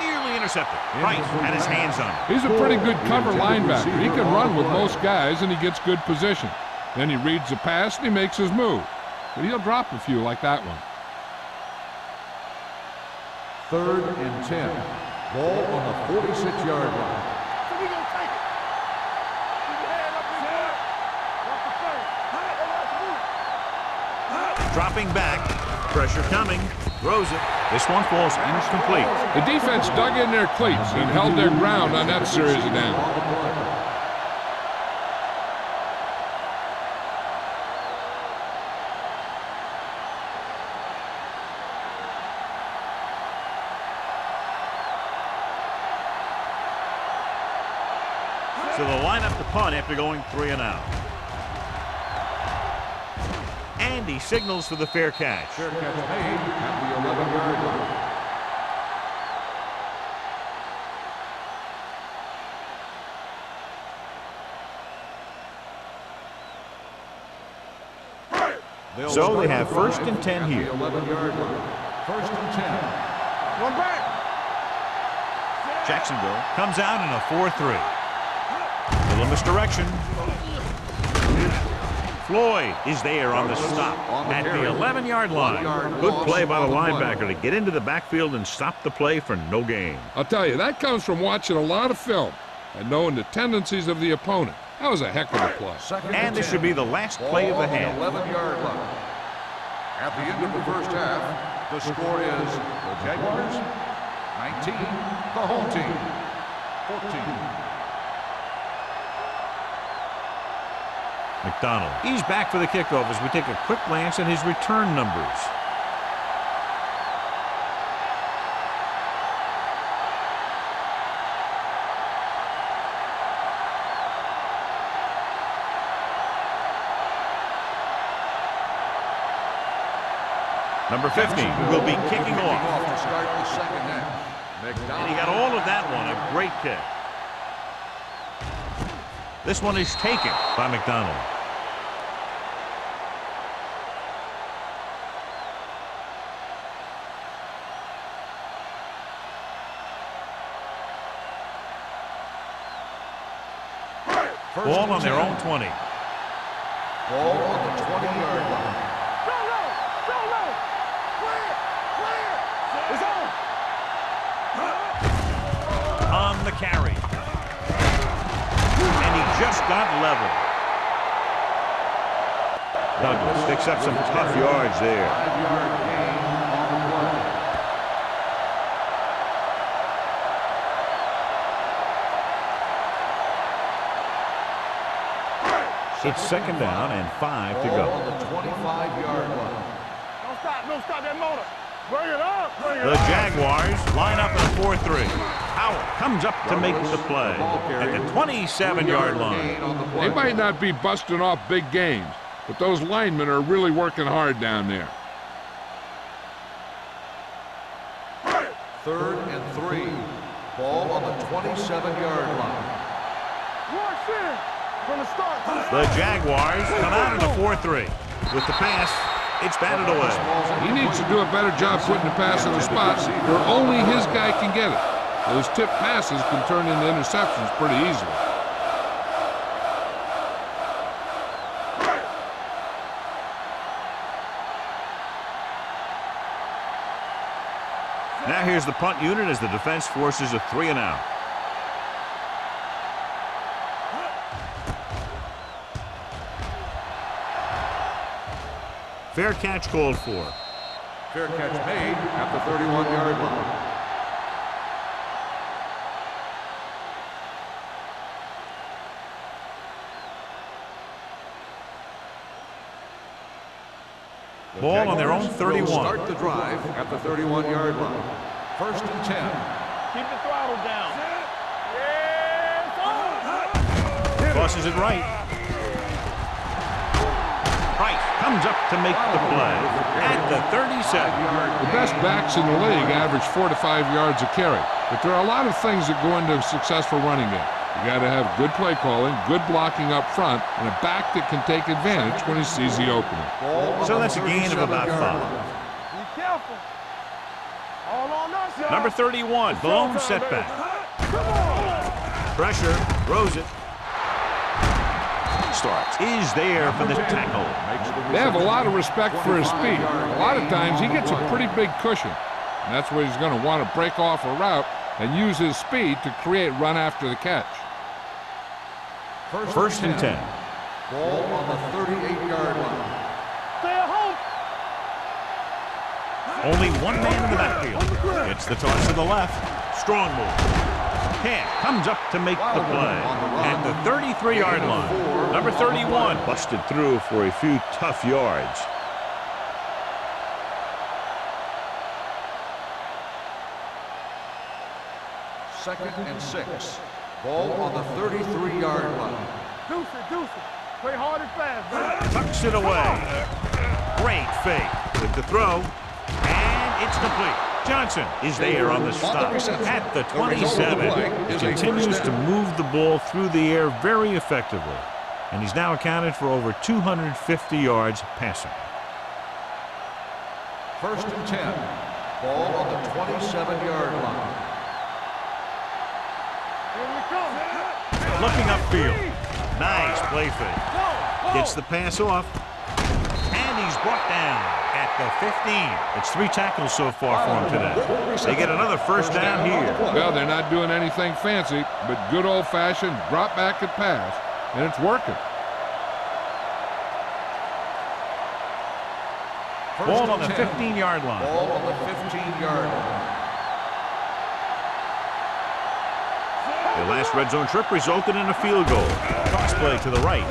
Nearly intercepted. Right, had his hands on it. He's a pretty good cover linebacker. He can run with most guys, and he gets good position. Then he reads the pass, and he makes his move. But he'll drop a few like that one. Third and 10. Ball on the 46-yard line. So we gonna take it. Keep your head up, big boy. Watch the play. Hey, let's move. Dropping back. Pressure coming. Throws it. This one falls incomplete. The defense dug in their cleats and held their ground on that series of downs. So they'll line up the punt after going 3 and out. And he signals for the fair catch. Fair catch made at the 11-yard line. So they have first and 10 here. 11-yard line. First and 10. One back. Jacksonville comes out in a 4-3. Little misdirection. Floyd is there on the stop at the 11-yard line. Good play by the linebacker to get into the backfield and stop the play for no gain. I'll tell you, that comes from watching a lot of film and knowing the tendencies of the opponent. That was a heck of a play. Second And this should be the last play of the half. 11-yard line. At the end of the first half, the score is the Jaguars 19, the home team 14. McDonald. He's back for the kickoff as we take a quick glance at his return numbers. Number 15 will be kicking off. To start the second half. And he got all of that one, a great kick. This one is taken by McDonald. Ball on their own 20. Ball on the 20-yard line. Go low. Go low. Clear. Clear. It's on. On the carry. And he just got level. Douglas picks up some tough yards there. 5-yard gain on the play. It's second down and 5 to Ball go. on the 25-yard line. Don't stop that motor. Bring it up, bring it The up. Jaguars line up in a 4-3. Howell comes up to make the play at the 27-yard line. They might not be busting off big games, but those linemen are really working hard down there. 3rd and 3. Ball on the 27-yard line. Watch in from the start. The Jaguars come out in a 4-3. With the pass, it's batted away. He needs to do a better job putting the pass in the spots where only his guy can get it. Those tip passes can turn into interceptions pretty easily. Now here's the punt unit as the defense forces a 3-and-out. Fair catch called for. Fair catch made at the 31-yard line. Ball on their own 31. Start the drive at the 31-yard line. 1st and 10. Keep the throttle down. Tosses it right. Price comes up to make the play at the 37. The best backs in the league average 4 to 5 yards a carry, but there are a lot of things that go into a successful running game. You got to have good play calling, good blocking up front, and a back that can take advantage when he sees the opening. So that's a gain of about 5. Be careful. All on us, y'all. Number 31, the lone setback. Pressure, throws it. Starts. Is there for the tackle. They have a lot of respect for his speed. A lot of times he gets a pretty big cushion, and that's where he's going to want to break off a route and use his speed to create run after the catch. 1st and 10. Ball on the 38-yard line. Stay at home. Only one man in the backfield. It's the toss to the left. Strong move. Hand comes up to make the play at the 33-yard line. Number 31 busted through for a few tough yards. Second and 6. Ball on the 33-yard line. Deuce it. Play hard and fast, man. Tucks it away. Great fake with the throw. And it's complete. Johnson is there on the stop at the 27. He continues to move the ball through the air very effectively. And he's now accounted for over 250 yards passing. 1st and 10. Ball on the 27-yard line. Here we come. Looking upfield. Nice play fake. Gets the pass off. And he's brought down at the 15. It's 3 tackles so far for him today. They get another 1st down here. Well, they're not doing anything fancy, but good old-fashioned drop back and pass, and it's working. Ball on the 15-yard line. Ball on the 15-yard line. The last red zone trip resulted in a field goal. Cross play to the right.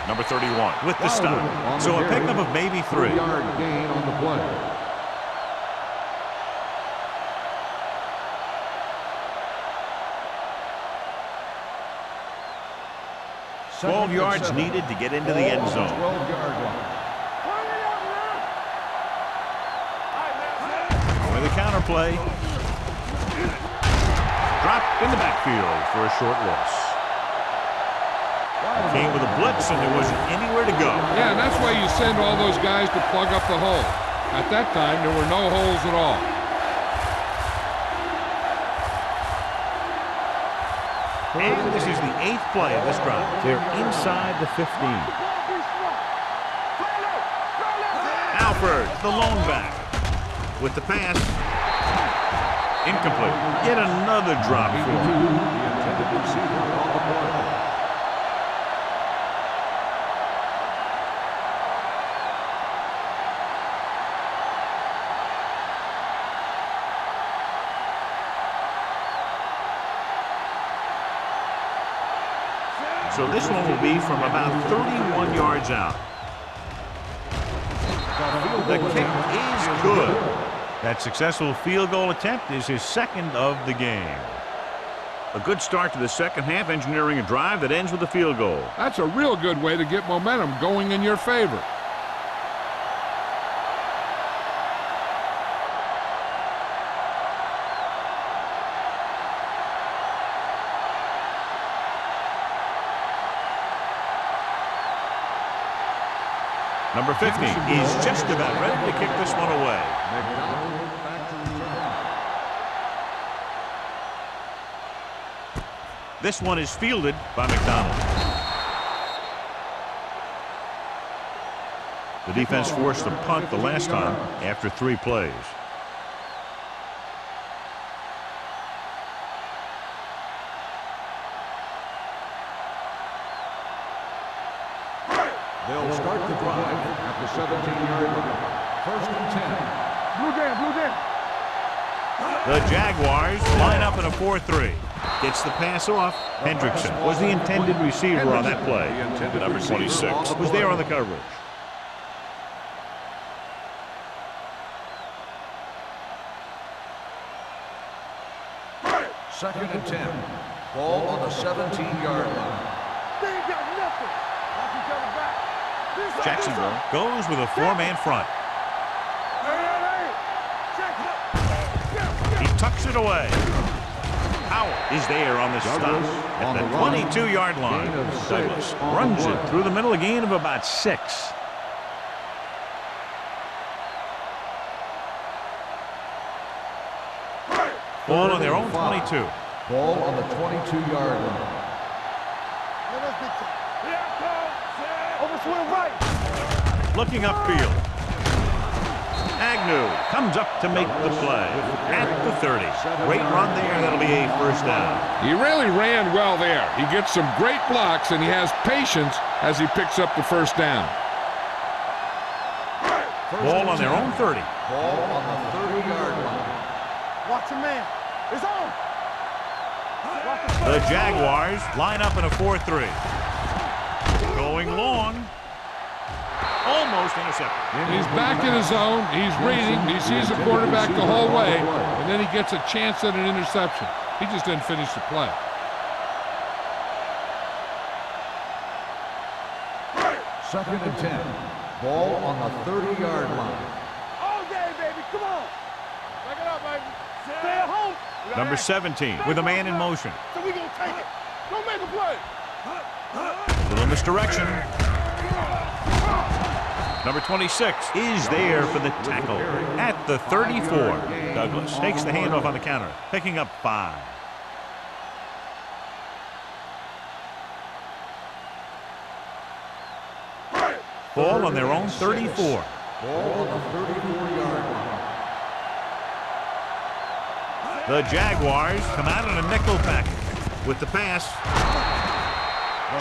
Number 31 with the stop. So a pickup of maybe 3. 3-yard gain on the play. Second 12 and yards 7. needed to get into the Ball end on the zone. 12-yard line. With a counter play. Dropped in the backfield for a short loss. Came with a blitz and there wasn't anywhere to go. Yeah, and that's why you send all those guys to plug up the hole. At that time, there were no holes at all. And this is the 8th play of this drive. They're inside the 15. Alford, the lone back. With the pass. Incomplete. Yet another drop for him. So this one will be from about 31 yards out. The kick is good. That successful field goal attempt is his second of the game. A good start to the second half, engineering a drive that ends with a field goal. That's a real good way to get momentum going in your favor. Number 50 is just about ready to kick this one away. This one is fielded by McDonald. The defense forced a punt the last time after 3 plays. They'll start the drive at the 17-yard line. 1st and 10. Blue down, blue down. The Jaguars line up in a 4-3. Gets the pass off. Hendrickson was the intended receiver on that play. Number 26 was there on the coverage. Second and 10. Ball on the 17-yard line. They ain't got nothing. Watch each other back. This up, Jacksonville this up. goes with a 4-man front. Hey. Check it. He tucks it away. Howell is there on the stop at the 22-yard line. Douglas runs it through the middle, a gain of about 6. Ball on their own 22. Ball on the 22-yard line. Overswing right. Looking upfield. Agnew comes up to make the play at the 30. Great run there. That'll be a first down. He really ran well there. He gets some great blocks, and he has patience as he picks up the first down. Ball on their own 30. Ball on the 30-yard line. Watch your man. It's on. The Jaguars line up in a 4-3. Going long. Almost intercepted. He's back in his zone. He's reading. He sees the quarterback the whole way, and then he gets a chance at an interception. He just didn't finish the play. Second and 10. Ball on the 30-yard line. All day, baby. Come on. Back it up, baby. Stay at home. Number 17 with a man in motion. So we gonna take it. Don't make a play. Little misdirection. Number 26 is there for the tackle at the 34. Douglas takes the handoff on the counter, picking up 5. Ball on their own 34. Ball on the 34-yard line. The Jaguars come out in a nickel package with the pass.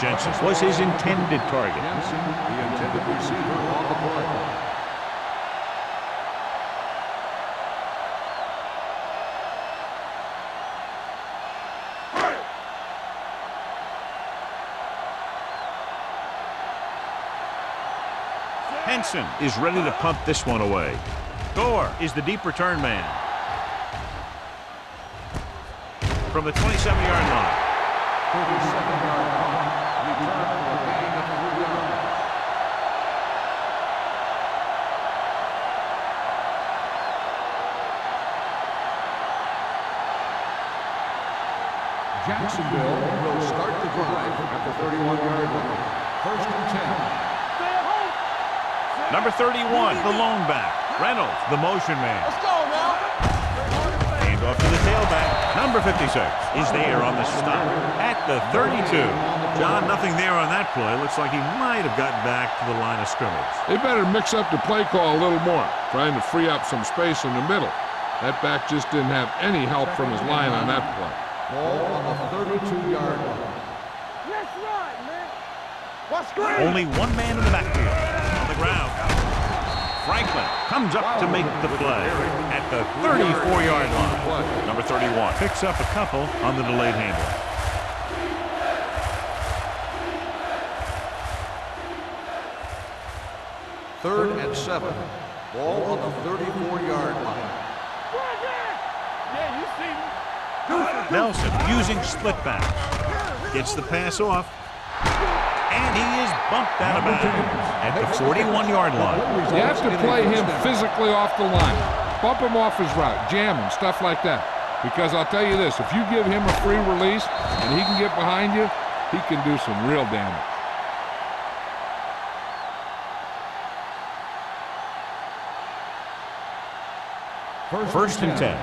Jensen was his intended target. Jensen, the intended receiver on the play. Henson is ready to punt this one away. Gore is the deep return man. From the 27-yard line. 37-yard punt. Return for a gain of 3 yards. Jacksonville will start the drive at the 31-yard line. 1st and 10. Number 31, the lone back. Reynolds, the motion man. Let's go now. Hand off to the tailback. Number 56 is there on the stop at the 32. John, nothing there on that play. Looks like he might have gotten back to the line of scrimmage. They better mix up the play call a little more, trying to free up some space in the middle. That back just didn't have any help from his line on that play. Ball on the 32-yard line. Let's ride, man. What's screen? Only one man in the backfield. On the ground. Franklin comes up to make the play at the 34-yard line. Number 31 picks up a couple on the delayed handoff. 3rd and 7. Ball on the 34-yard line. Yeah, you see me. Nelson using split backs. Gets the pass off. And he is bumped out of bounds at the 41-yard line. You have to play him physically off the line. Bump him off his route, jam him, stuff like that. Because I'll tell you this, if you give him a free release and he can get behind you, he can do some real damage. First and 10.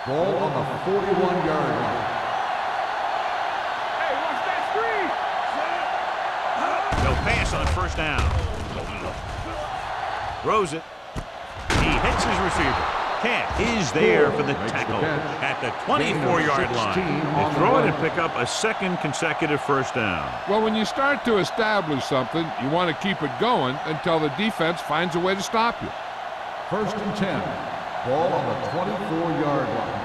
Ball on the 41-yard line. Hey, watch that screen. No pass on first down. Throws it. He hits his receiver. Camp is there for the tackle at the 24-yard line. They throw it and pick up a second consecutive first down. Well, when you start to establish something, you want to keep it going until the defense finds a way to stop you. First and 10. Ball on the 24-yard line.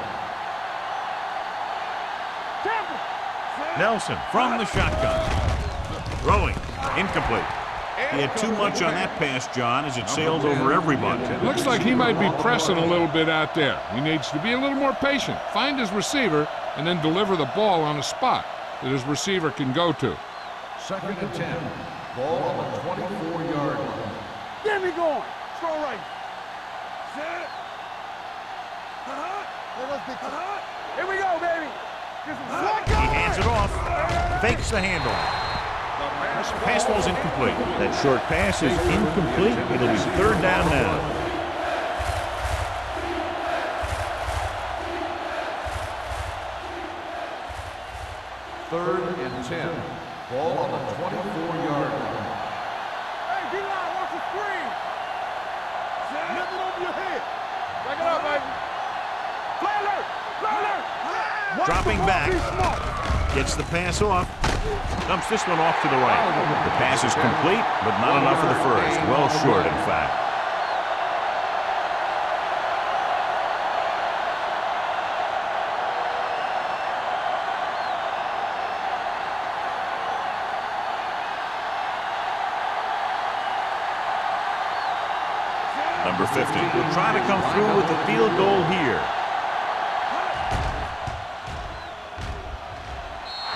Nelson from the shotgun. Throwing. Incomplete. He had too much on that pass, John, as it sailed over everybody. Looks like he might be pressing a little bit out there. He needs to be a little more patient, find his receiver, and then deliver the ball on a spot that his receiver can go to. 2nd and 10. Ball on the 24-yard line. Get me going. Throw right. Set. Here we go, baby. He hands it off. Fakes the handoff. Pass ball's incomplete. That short pass is incomplete. It'll be 3rd down now. Third and 10. Ball on the 24-yard line. Hey, D-line, watch the screen. Lift it over your head. Back it up, baby. Play alert. Play alert. Dropping back. Gets the pass off. Dumps this one off to the right. The pass is complete, but not enough for the first. Well short, in fact. Number 50 will try to come through with the field goal here.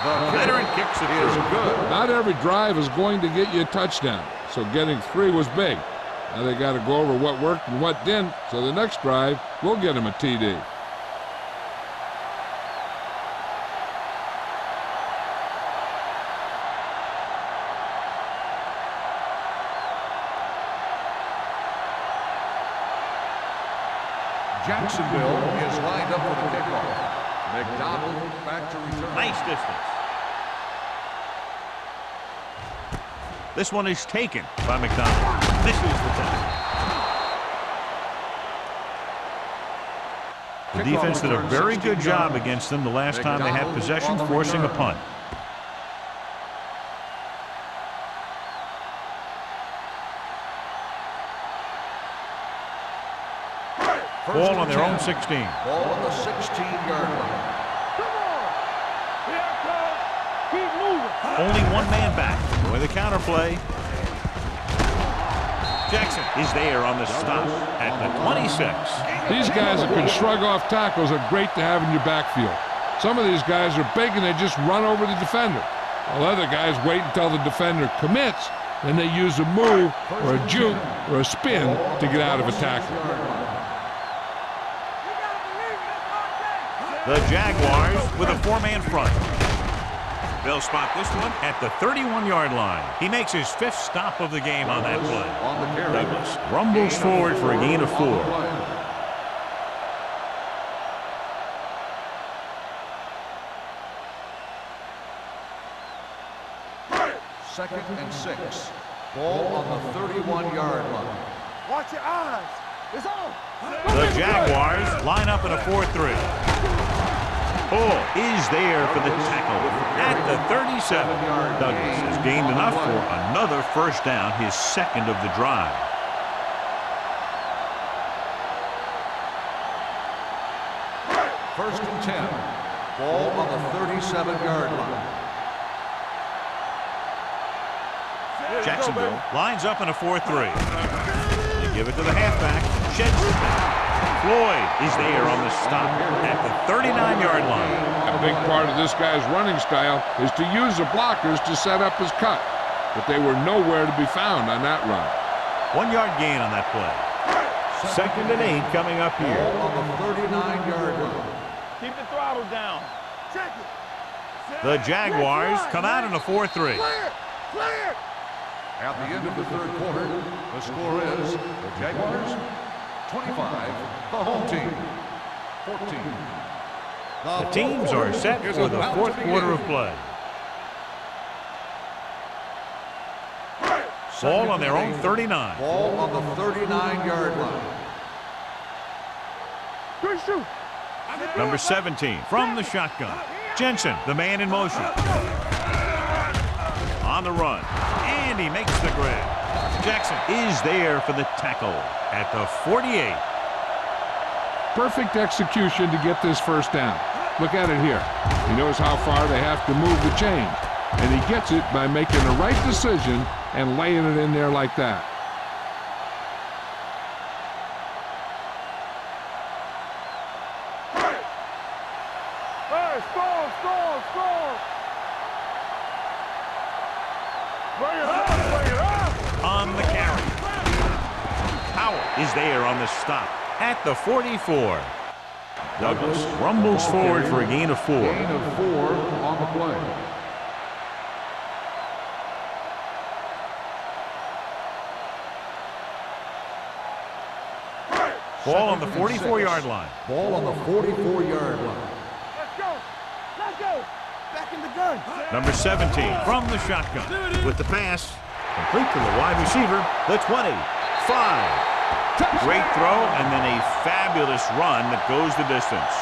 The veteran kicks it through. Not every drive is going to get you a touchdown, so getting 3 was big. Now they got to go over what worked and what didn't, so the next drive will get him a TD. Jacksonville is lined up for the kickoff. McDonald back to return. Nice distance. This one is taken by McDonald. This is the tackle. The defense did a very good job against them the last time they had possession, forcing a punt. Ball on their own 16. Ball on the 16-yard line. Come on. Here it comes. Keep moving. Only one man back. Boy, the counter play. Jackson is there on the stop at the 26. These guys that can shrug off tackles are great to have in your backfield. Some of these guys are big and they just run over the defender, while other guys wait until the defender commits, then they use a move or a juke or a spin to get out of a tackle. The Jaguars with a 4-man front. They'll spot this one at the 31-yard line. He makes his 5th stop of the game on that play. Douglas rumbles forward for a gain of 4. Second and 6. Ball on the 31-yard line. Watch your eyes. It's on. The Jaguars line up in a 4-3. Hall is there for the tackle at the 37. Douglas has gained enough for another first down, his 2nd of the drive. First and 10. Ball on the 37-yard line. Jacksonville lines up in a 4-3. They give it to the halfback. Sheds it back. Floyd is there on the stop at the 39-yard line. A big part of this guy's running style is to use the blockers to set up his cut, but they were nowhere to be found on that run. 1-yard gain on that play. 2nd and 8 coming up here. Ball on the 39-yard line. Keep the throttle down. Check it. The Jaguars come out in a 4-3. Clear. Clear. At the end of the third quarter, the score is the Jaguars 25, the home team 14. The teams are set for the 4th quarter of play. Ball on their own 39. Ball on the 39-yard line. Good shoot. Number 17 from the shotgun. Jensen, the man in motion. On the run. And he makes the grab. Jackson is there for the tackle at the 48. Perfect execution to get this first down. Look at it here. He knows how far they have to move the chain, and he gets it by making the right decision and laying it in there like that. Hey, score. Bring it up. On the carry. Powell is there on the stop at the 44. Douglas rumbles forward for a gain of 4. Gain of 4 on the play. Ball on the 44-yard line. Ball on the 44-yard line. Let's go. Back in the gun. Number 17 from the shotgun with the pass. Complete to the wide receiver, the 25. Great throw and then a fabulous run that goes the distance.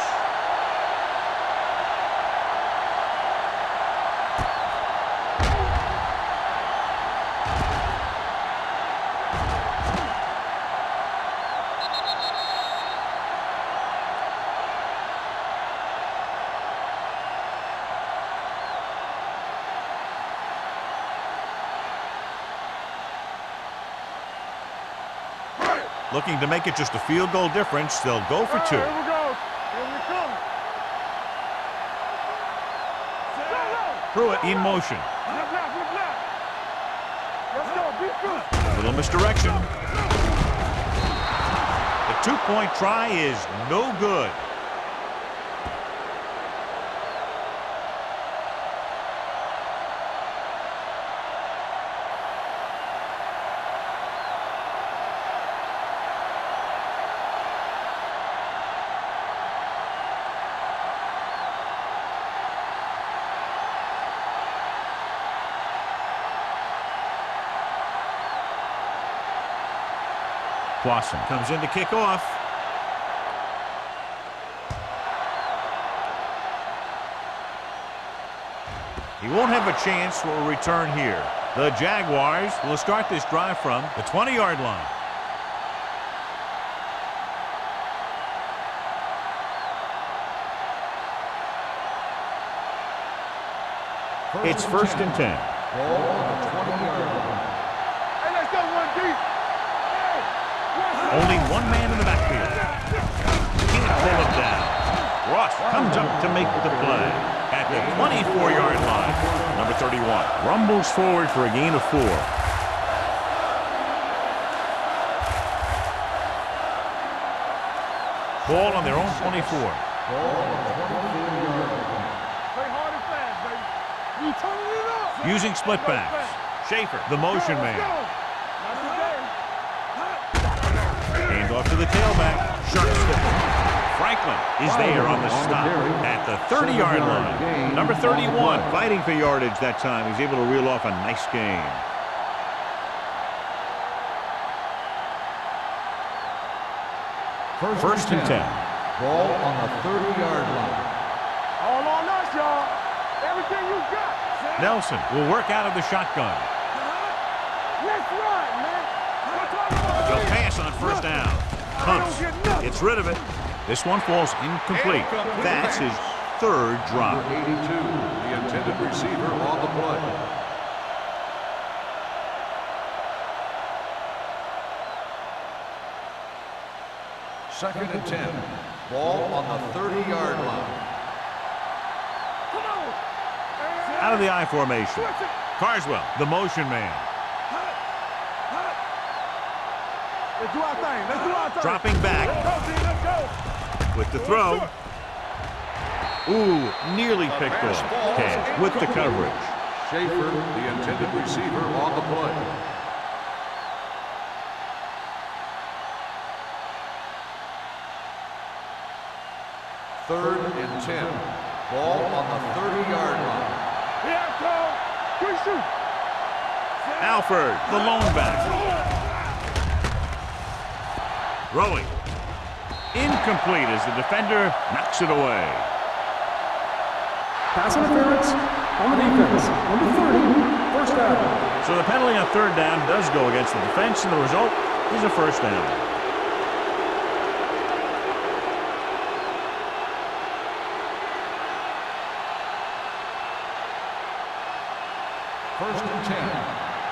Looking to make it just a field goal difference. They'll go for 2. Here we go. Here we come. Pruitt in motion. Left. Let's go. Be good. Little misdirection. The 2-point try is no good. Clausen comes in to kick off. He won't have a chance for a return here. The Jaguars will start this drive from the 20-yard line. It's 1st and 10. Ball on the 20-yard line. Hey, let's go one deep. Only one man in the backfield. Can't pull him down. Ross comes up to make the play at the 24-yard line. Number 31 rumbles forward for a gain of 4. Ball on their own 24. Play hard and fast, baby. You turning it up. Using split backs. Schaefer, the motion man. Hand off to the tailback. Sharp stick. Franklin is there on the stop at the 30-yard line. Number 31 fighting for yardage that time. He's able to reel off a nice gain. First and 10. Ball on the 30-yard line. All on us, y'all. Everything you got. Nelson will work out of the shotgun. Let's run, man. They'll pass on first down. Pumps. Gets rid of it. This one falls incomplete. That's his 3rd drop. Number 82, the intended receiver on the play. 2nd and 10. Ball on the 30-yard line. Come on. Out of the I formation. Carswell, the motion man. Let's do our thing. Let's do our thing. Dropping back Let's go, D. Let's go. with the throw. Ooh, nearly picked off. Cash with the coverage. Schaefer, the intended receiver, on the play. Third and 10. Ball on the 30-yard line. Here come. Quick shoot. Alford, the lone back. Throwing. Incomplete as the defender knocks it away. Pass interference on the defense. Number 30, first down. So the penalty on third down does go against the defense, and the result is a first down. First and 10.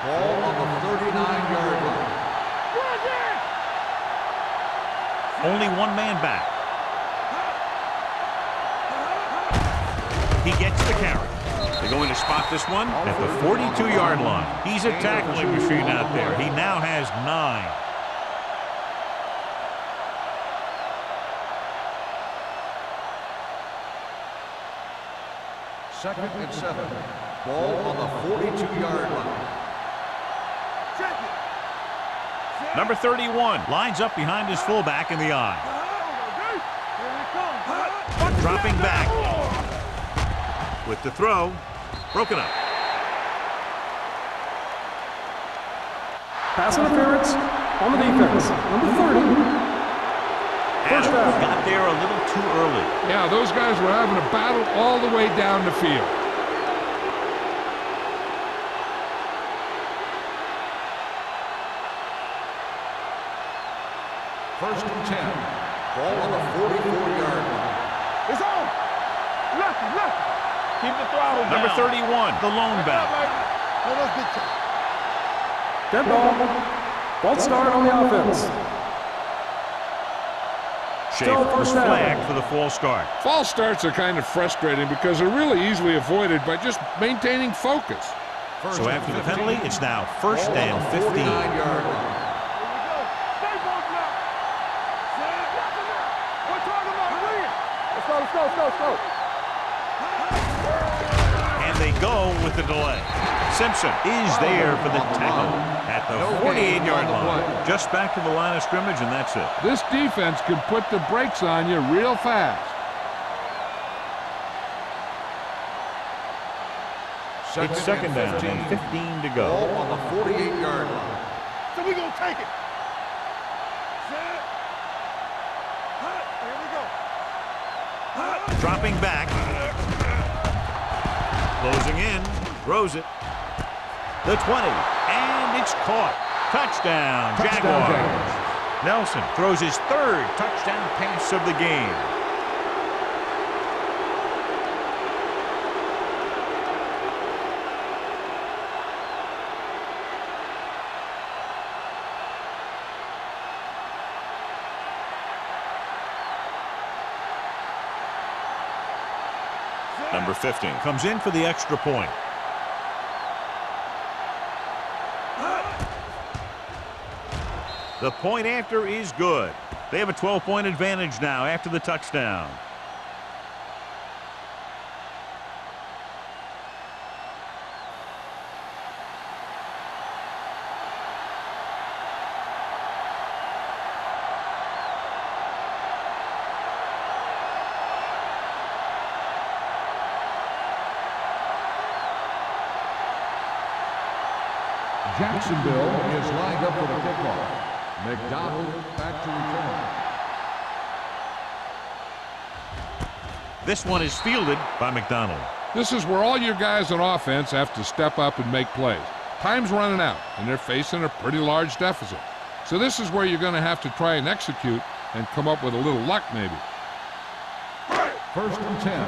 Ball on the 39-yard line. Only one man back. He gets the carry. They're going to spot this one at the 42-yard line. He's a tackling machine out there. He now has 9. Second and 7. Ball on the 42-yard line. Number 31 lines up behind his fullback in the I. Dropping back with the throw. Broken up. Pass interference on the defense. Number 30, first down. Got there a little too early. Yeah, those guys were having a battle all the way down the field. First and 10. Ball on the 44-yard line. It's on. Lefty, lefty. Keep the throttle down. Number 31, the lone back. Let us get you. Dead ball. False start on the offense. Still Schaefer was first down. flagged for the false start. False starts are kind of frustrating because they're really easily avoided by just maintaining focus. First So and after the 15. penalty, it's now first Ball and on the 15. 49-yard line. Let's go. And they go with the delay. Simpson is there for the tackle at the 48-yard line. Just back to the line of scrimmage, and that's it. This defense can put the brakes on you real fast. It's second down and 15 to go. Ball on the 48-yard line. So we gonna take it. Here we go. Dropping back. Closing in. Throws it. The 20. And it's caught. Touchdown, Jaguars. Nelson throws his third touchdown pass of the game. Number 15 comes in for the extra point. The point after is good. They have a 12-point advantage now after the touchdown. Jacksonville is lined up for the kickoff. McDonald back to return. This one is fielded by McDonald. This is where all your guys on offense have to step up and make plays. Time's running out, and they're facing a pretty large deficit. So this is where you're going to have to try and execute and come up with a little luck maybe. First and 10.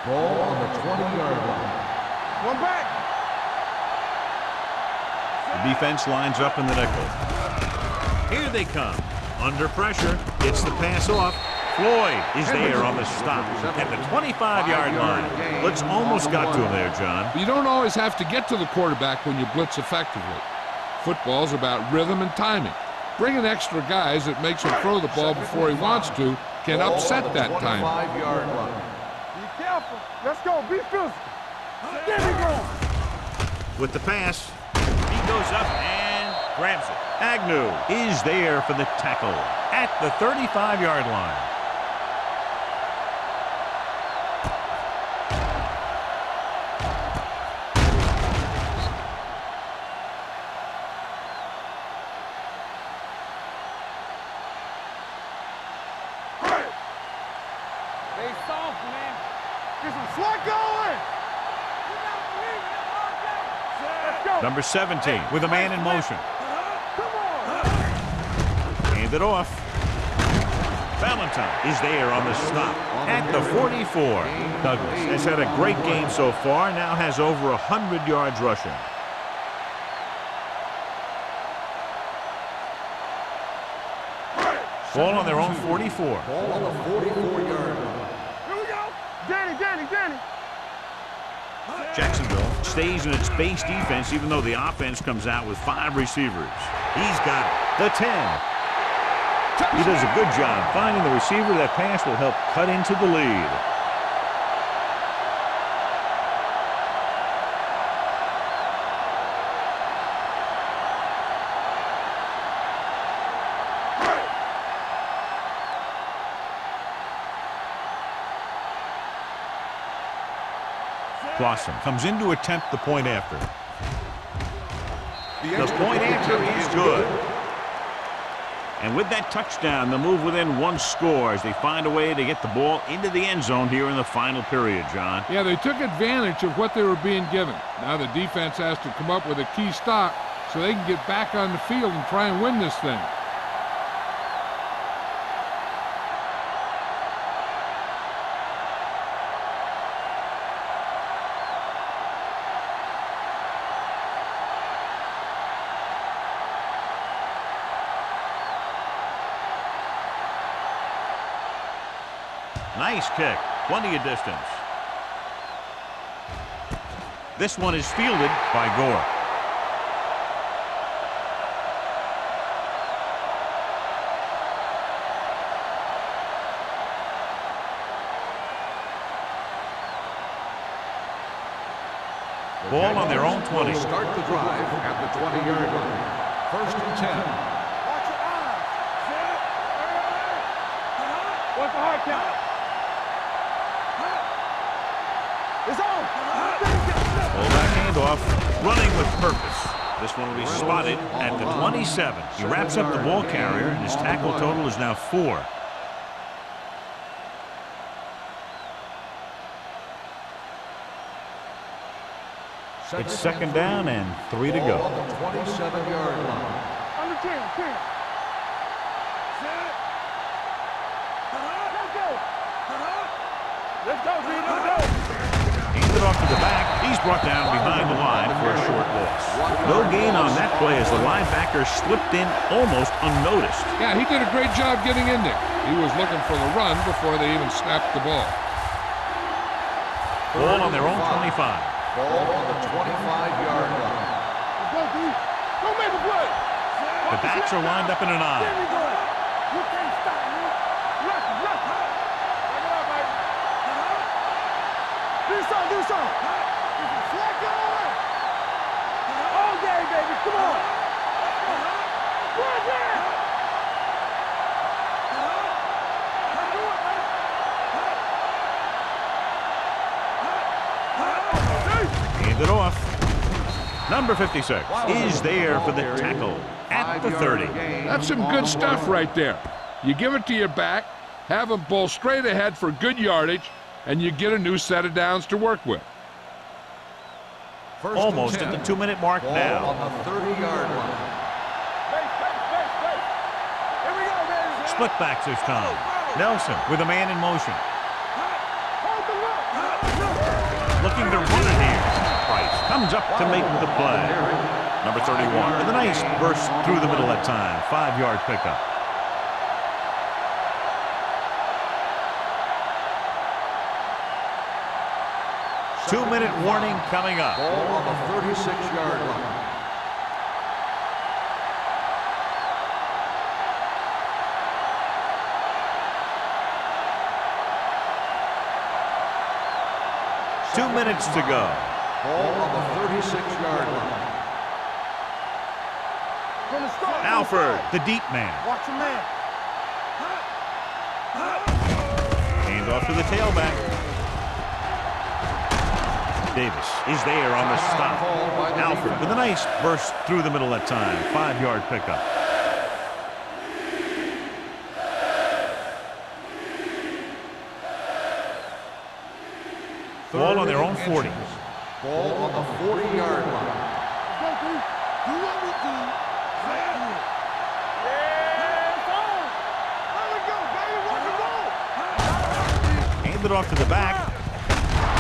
Ball on the 20-yard line. One back. The defense lines up in the nickel. Here they come. Under pressure, gets the pass off. Floyd is there on the stop at the 25-yard line. Blitz almost got to him there, John. You don't always have to get to the quarterback when you blitz effectively. Football's about rhythm and timing. Bringing extra guys that makes him throw the ball before he wants to can upset that time. Be careful. Let's go. Be physical. There we go. With the pass, he goes up and grabs it. Agnew is there for the tackle at the 35-yard line. Stay soft, man. Get some slack going. Let's go. Number 17 with a man in motion. Come on. Hand it off. Valentine is there on the stop at the 44. Douglas has had a great game so far, now has over 100 yards rushing. Ball on their own 44. Ball on the 44-yard line. Here we go. Danny. Jacksonville stays in its base defense even though the offense comes out with 5 receivers. He's got it. The 10. He does a good job finding the receiver. That pass will help cut into the lead. Clausen comes in to attempt the point after. The point after is good. And with that touchdown, they'll move within 1 score as they find a way to get the ball into the end zone here in the final period, John. Yeah, they took advantage of what they were being given. Now the defense has to come up with a key stop so they can get back on the field and try and win this thing. Nice kick. Plenty of distance. This one is fielded by Gore. Ball on their own 20. Start the drive at the 20-yard line. 1st and 10. Watch your eyes. What's the hard count? It's on. Fullback handoff, running with purpose. This one will be spotted at the 27. He wraps up the ball carrier, and his tackle total is now 4. It's 2nd down and 3 to go. On the 27-yard line. Under 10. Let's go, D. Let's go. Handed off to the back. He's brought down behind the line for a short loss. No gain on that play as the linebacker slipped in almost unnoticed. Yeah, he did a great job getting in there. He was looking for the run before they even snapped the ball. Ball on their own 25. Ball on the 25-yard line. Let's go, D. Go make a play. The backs are lined up in an There eye. we go. You can't stop me. Lucky. Back it up, baby. Do something. Get some slack going. All day, baby. Come on. Run there. Handed off. Number 56 is there for the tackle at the 30. That's some good stuff right there. You give it to your back, have him pull straight ahead for good yardage, and you get a new set of downs to work with. Almost at the 2-minute mark Ball now. on the 30-yard line. Here we go, baby. Split backs this time. Nelson with a man in motion. Hold the look. Looking to run it here. Price comes up to make the play. Number 31 with a nice burst through the middle that time. 5-yard pickup. 2-minute warning coming up. Ball on the 36-yard line. Two minutes to go. Ball on the 36-yard line. From the start. Alford, the deep man. Watch your man. Hand off to the tailback. Davis is there on the stop. Alford with a nice burst through the middle that time. 5-yard pickup. Ball on their own 40. Ball on the 40-yard line. Go, D. Do what we do. Right here. Yeah, it's on. Let it go, baby. Watch it roll. Hand it off to the back.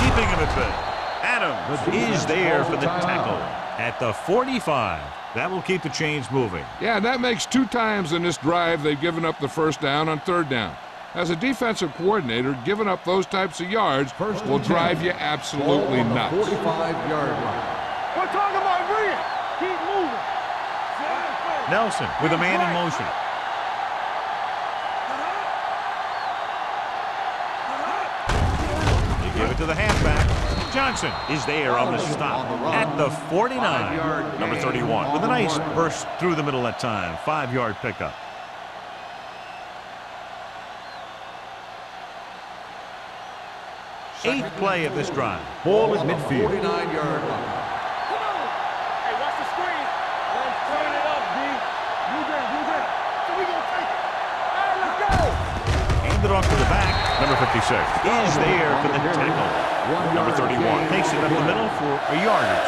Keeping him at bay. Adams is there for the tackle at the 45. That will keep the chains moving. Yeah, that makes 2 times in this drive they've given up the first down on 3rd down. As a defensive coordinator, giving up those types of yards will drive you absolutely nuts. 45-yard line. We're talking about brilliant. Keep moving. Nelson with a man in motion. They give it to the halfback. Johnson is there on the stop at the 49. Number 31 with a nice burst through the middle that time. 5-yard pickup. Eighth play of this drive. Ball at midfield. 49-yard line. Hey, watch the screen. Let's turn it up, D. Blue down, blue down. So we gonna take it. All right, let's go. Hand it off to the back. Number 56 is there for the tackle. Number 31 takes it up the middle for a yard or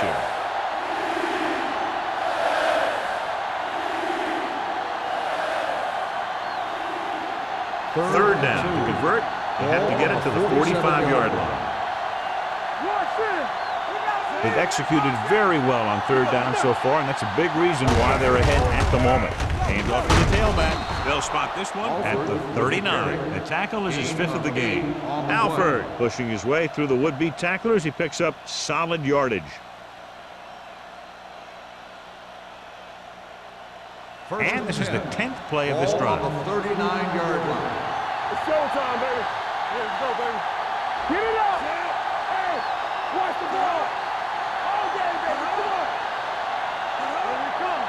2. Third down to convert. They have to get it to the 45-yard line. They've executed very well on 3rd down so far, and that's a big reason why they're ahead at the moment. Hand off to the tailback. They'll spot this one at the 39. The tackle is his 5th of the game. Alford pushing his way through the would-be tacklers. He picks up solid yardage. And this is the 10th play of this drive. On the 39-yard line. It's showtime, baby. Let's go, baby. Get it up. Hey, watch the ball. All day, baby. Come on. Here we come.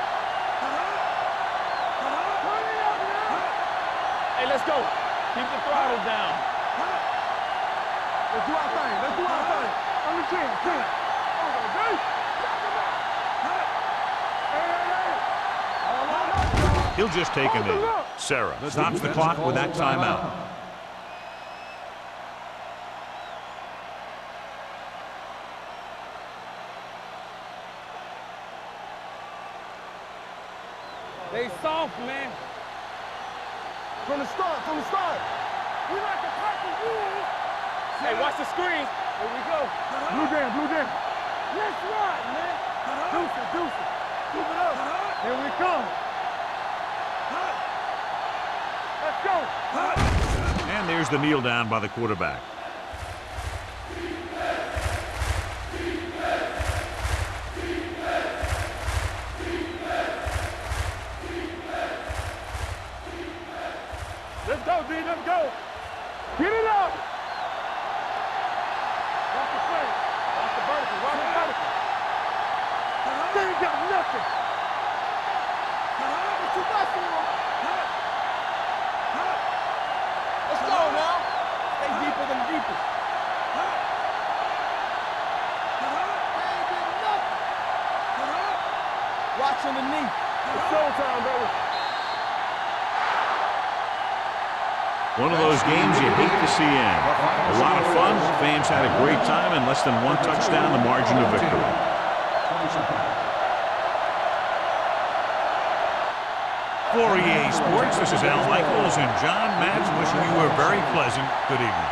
Turn it up now. Hey, let's go. Keep the throttle down. Let's do our thing. Let's do our thing. On the 10. Oh, baby. Hey. He'll just take a knee. Sarah stops the clock with that timeout. They soft, man. From the start. We like the purple rules. Hey, watch the screen. Here we go. Blue down. Let's ride, man. Deuce it. Keep it up. Here we come. Let's go. And there's the kneel down by the quarterback. Let's go, D. Let's go. Get it up. Watch the frame. Watch the vertical. They ain't got nothing. What you busting on? Let's go now. Stay deeper than deepest. They ain't did nothing. Watch underneath. It's showtime, baby. One of those games you hate to see end. A lot of fun. Fans had a great time, and less than 1 touchdown, the margin of victory. For EA Sports, this is Al Michaels and John Matz wishing you a very pleasant good evening.